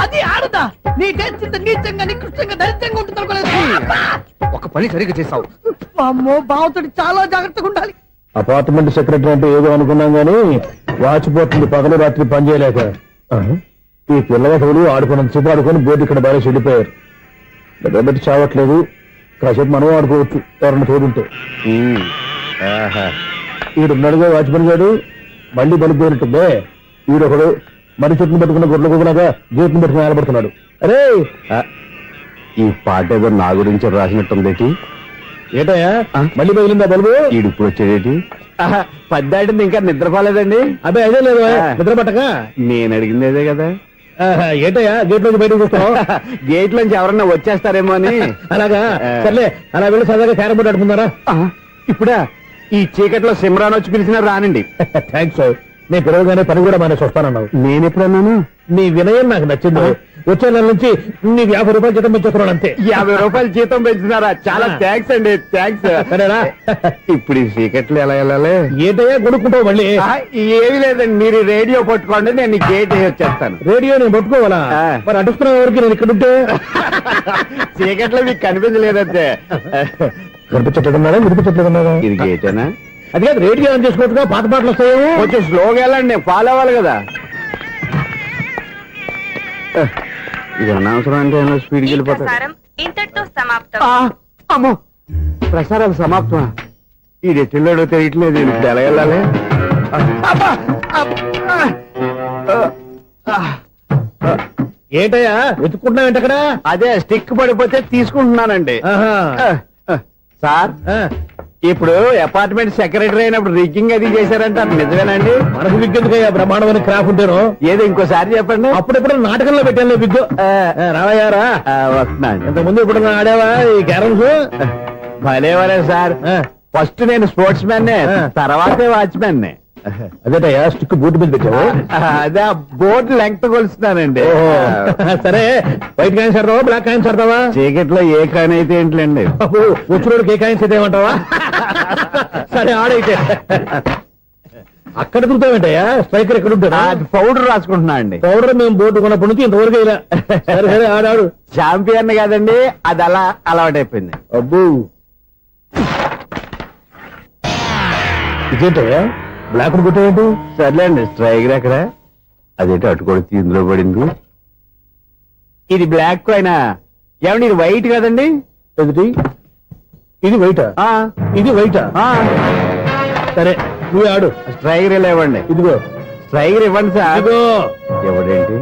అది ఆడదా? నీ టేస్ట్ ఇంత నీచంగా, నికృష్టంగా, దరిద్రంగా ఉంటుంది అనుకోలేదు. ఒక పని సరిగ్గా చేసావు. అమ్మో బావతోటి చాలా జాగ్రత్తగా ఉండాలి. అపార్ట్మెంట్ సెక్రటరీ అంటే ఏదో అనుకున్నాం గానీ వాచిపోతుంది పగలు రాత్రి పని చేయలేక. ఈ పిల్లవాడు ఆడుకున్నంత సేపు ఆడుకొని బోర్డు ఇక్కడ బాగా చెడిపోయారు. నిద్రబెట్టి చావట్లేదు. కాసేపు మనం ఆడుకోవచ్చు ఎవరన్నా తోడుంటే. ఈడున్నాడుగా వాచ్మెన్ గారు, మళ్ళీ బలిపోయినట్టుందే. ఈడొకడు మరి చెట్టును పట్టుకున్న గొడ్ల కుదలాగా గేట్ను పట్టుకుని ఆడబడుతున్నాడు. అరే ఈ పాట ఏదో నా గురించి రాసినట్టుంది. ఏటయ్యా మళ్ళీ పగిలిందా బల్బు? ఈడిప్పుడు వచ్చేదేటి? పద్దాటింది ఇంకా నిద్రపోలేదండి. అదే అదే లేదు నిద్ర పట్టక. నేను అడిగింది అదే కదా. ఏటయ్యా గేట్ నుంచి బయటకు చూస్తావు? గేట్ నుంచి ఎవరన్నా వచ్చేస్తారేమో అని. అలాగా సర్లే, అలా వెళ్ళి సరదాగా క్యారం బోర్డు ఆడుకున్నారా? ఇప్పుడా? ఈ చీకట్లో సిమ్రాన్ వచ్చి పిలిచినా రానండి. థ్యాంక్స్. నేను పిలవగానే పని కూడా మానేసి వస్తానన్నావు. నేను ఎప్పుడన్నాను? నీ వినయం నాకు నచ్చింది. వచ్చే నెల నుంచి నీకు 50 రూపాయలు జీతం పెంచుతున్నాను అంతే. 50 రూపాయలు జీతం పెంచుతున్నారా? చాలా థ్యాంక్స్ అండి. థ్యాంక్స్. సరేనా? ఇప్పుడు ఈ చీకట్లు ఎలా వెళ్ళాలి? ఏదయ్యా కొనుక్కుంటావు మళ్ళీ? ఏమి లేదండి, మీరు రేడియో పట్టుకోండి, నేను గేట్ వచ్చేస్తాను. రేడియో నేను పట్టుకోవాలా? మరి అడుస్తున్న వరకు నేను ఇక్కడ ఉంటే చీకట్లో మీకు కనిపించలేదంతే. కనిపించట్లేదన్నారా? వినిపించట్లేదన్నారా? ఇది గేటేనా? అది కాదు, రేడియో ఆన్ చేసుకోవచ్చుగా, పాత పాటలు వస్తాయేమో. కొంచెం స్లోగా వెళ్ళండి, ఫాలో అవ్వాలి కదా. ఇది అనవసరం అంటే స్పీడ్కి వెళ్ళిపోతారు. అమ్మో, ప్రసారాలు సమాప్తమా? ఈ రెట్టిల్లోడో తెలియట్లేదు. ఇప్పుడు ఎలా వెళ్ళాలి? ఏంటయ్యా వెతుక్కుంటున్నావు ఏంటక్కడ? అదే స్టిక్ పడిపోతే తీసుకుంటున్నానండి. సార్, ఇప్పుడు అపార్ట్మెంట్ సెక్రటరీ అయినప్పుడు రిగ్గింగ్ అది చేశారంటే అది నిజమేనండి? మనకు విగ్గెందుకయ్యా, బ్రహ్మాండమైన క్రాఫ్ ఉంటాను. ఏదో ఇంకోసారి చెప్పండి. అప్పుడెప్పుడు నాటకంలో పెట్టాను విగ్గు. రావయ్యారా? వస్తున్నాను. ఇంతకుముందు ఇప్పుడు ఆడావా ఈ క్యారమ్స్? భలేవరే సార్. ఫస్ట్ నేను స్పోర్ట్స్ మ్యాన్, తర్వాతే వాచ్మెన్. అదేటయ్యా స్టిక్ బోర్డు మీద పెట్టావు? అదే బోర్డు లెంగ్త్ కొలుస్తున్నానండి. సరే, వైట్ కాయిన్స్ ఆడతావా, బ్లాక్ కాయిన్స్ ఆడతావా? చీకట్ లో ఏ కాయిన్ అయితే ఏంటండి, వచ్చినోడికి ఏ కాయిన్స్ అయితే ఏమంటావా? సరే ఆడైతే. అక్కడ దుకుతావేంటయ్యా? స్ట్రైకర్ ఎక్కడ ఉంటాడా? పౌడర్ రాసుకుంటున్నా అండి. పౌడర్ మేము బోర్డు కొన్నప్పటి నుంచి ఇంతవరకు ఇలా. సరే సరే ఆడాడు. ఛాంపియన్ కాదండి, అది అలా అలవాటైపోయింది. అబ్బు, ఇదేంటయ్యా బ్లాక్ కొట్టేంటి? సర్లేండి, స్ట్రైకర్ ఎక్కడ? అదేంటి అటుకొడితే ఇందులో పడింది. ఇది బ్లాక్ అయినా ఏమండి, ఇది వైట్ కదండి? ఎదుటి ఇది వైటా? ఇది వైటా? సరే నువ్వు ఆడు. స్ట్రైకర్ ఇలా ఇవ్వండి. ఇదిగో స్ట్రైకర్ ఇవ్వండి సార్. ఇదిగో. ఎవడేంటి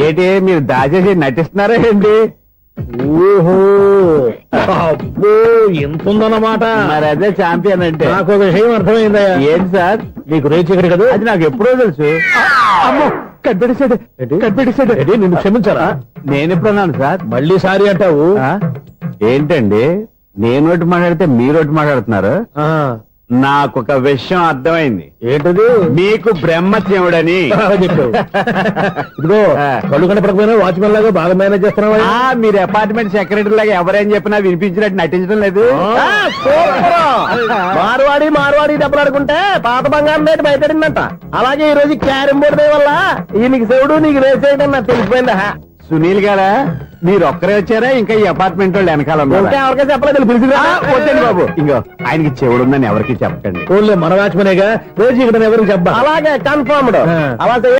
ఏంటి మీరు దాచేసి నటిస్తున్నారా ఏంటి? ఓహో, అబ్బో ఎంత ఉందన్నమాట. మరి అదే ఛాంపియన్ అంటే. నాకు ఒక విషయం అర్థమైందయ్యా. ఏంటి సార్? నీకు రేచి ఇక్కడ కదా, అది నాకు ఎప్పుడో తెలుసు. అమ్మో, కనిపెట్టేశాడు కనిపెట్టేశాడు. నిన్ను క్షమించారా? నేను ఎప్పుడన్నాను సార్? మళ్ళీ సారీ అంటావు ఏంటండి? నేను ఒకటి మాట్లాడితే మీరు ఒకటి మాట్లాడుతున్నారు. నాకొక విషయం అర్థమైంది. ఏంటది? మీకు బ్రహ్మత్యముడని ఇదిగో కళ్ళు కనపడకపోయినా వాచ్మెన్ లాగా బాగా మేనేజ్ చేస్తున్నావా? మీరు అపార్ట్మెంట్ సెక్రటరీ లాగా ఎవరేం చెప్పినా వినిపించినట్టు నటించడం లేదు. మార్వాడి దెబ్బలాడుకుంటే పాత బంగారం రేటు బయటడిందంట. అలాగే ఈ రోజు క్యారం బోర్డు వల్ల ఈయనకి శివుడు నీకు రేసేయడం నాకు తెలిసిపోయిందా? సునీల్ గారా, మీరు ఒక్కరే వచ్చారా? ఇంకా ఈ అపార్ట్మెంట్ వాళ్ళు వెనకాల ఎవరికీ చెప్పలేదు. పిలిచి బాబు, ఇంకో ఆయనకి చెవుడుందని ఎవరికి చెప్పకండి. మన వాచ్మనేగా రోజు ఇక్కడ ఎవరికి చెప్పా. అలాగే కన్ఫర్మ్డ్. అలా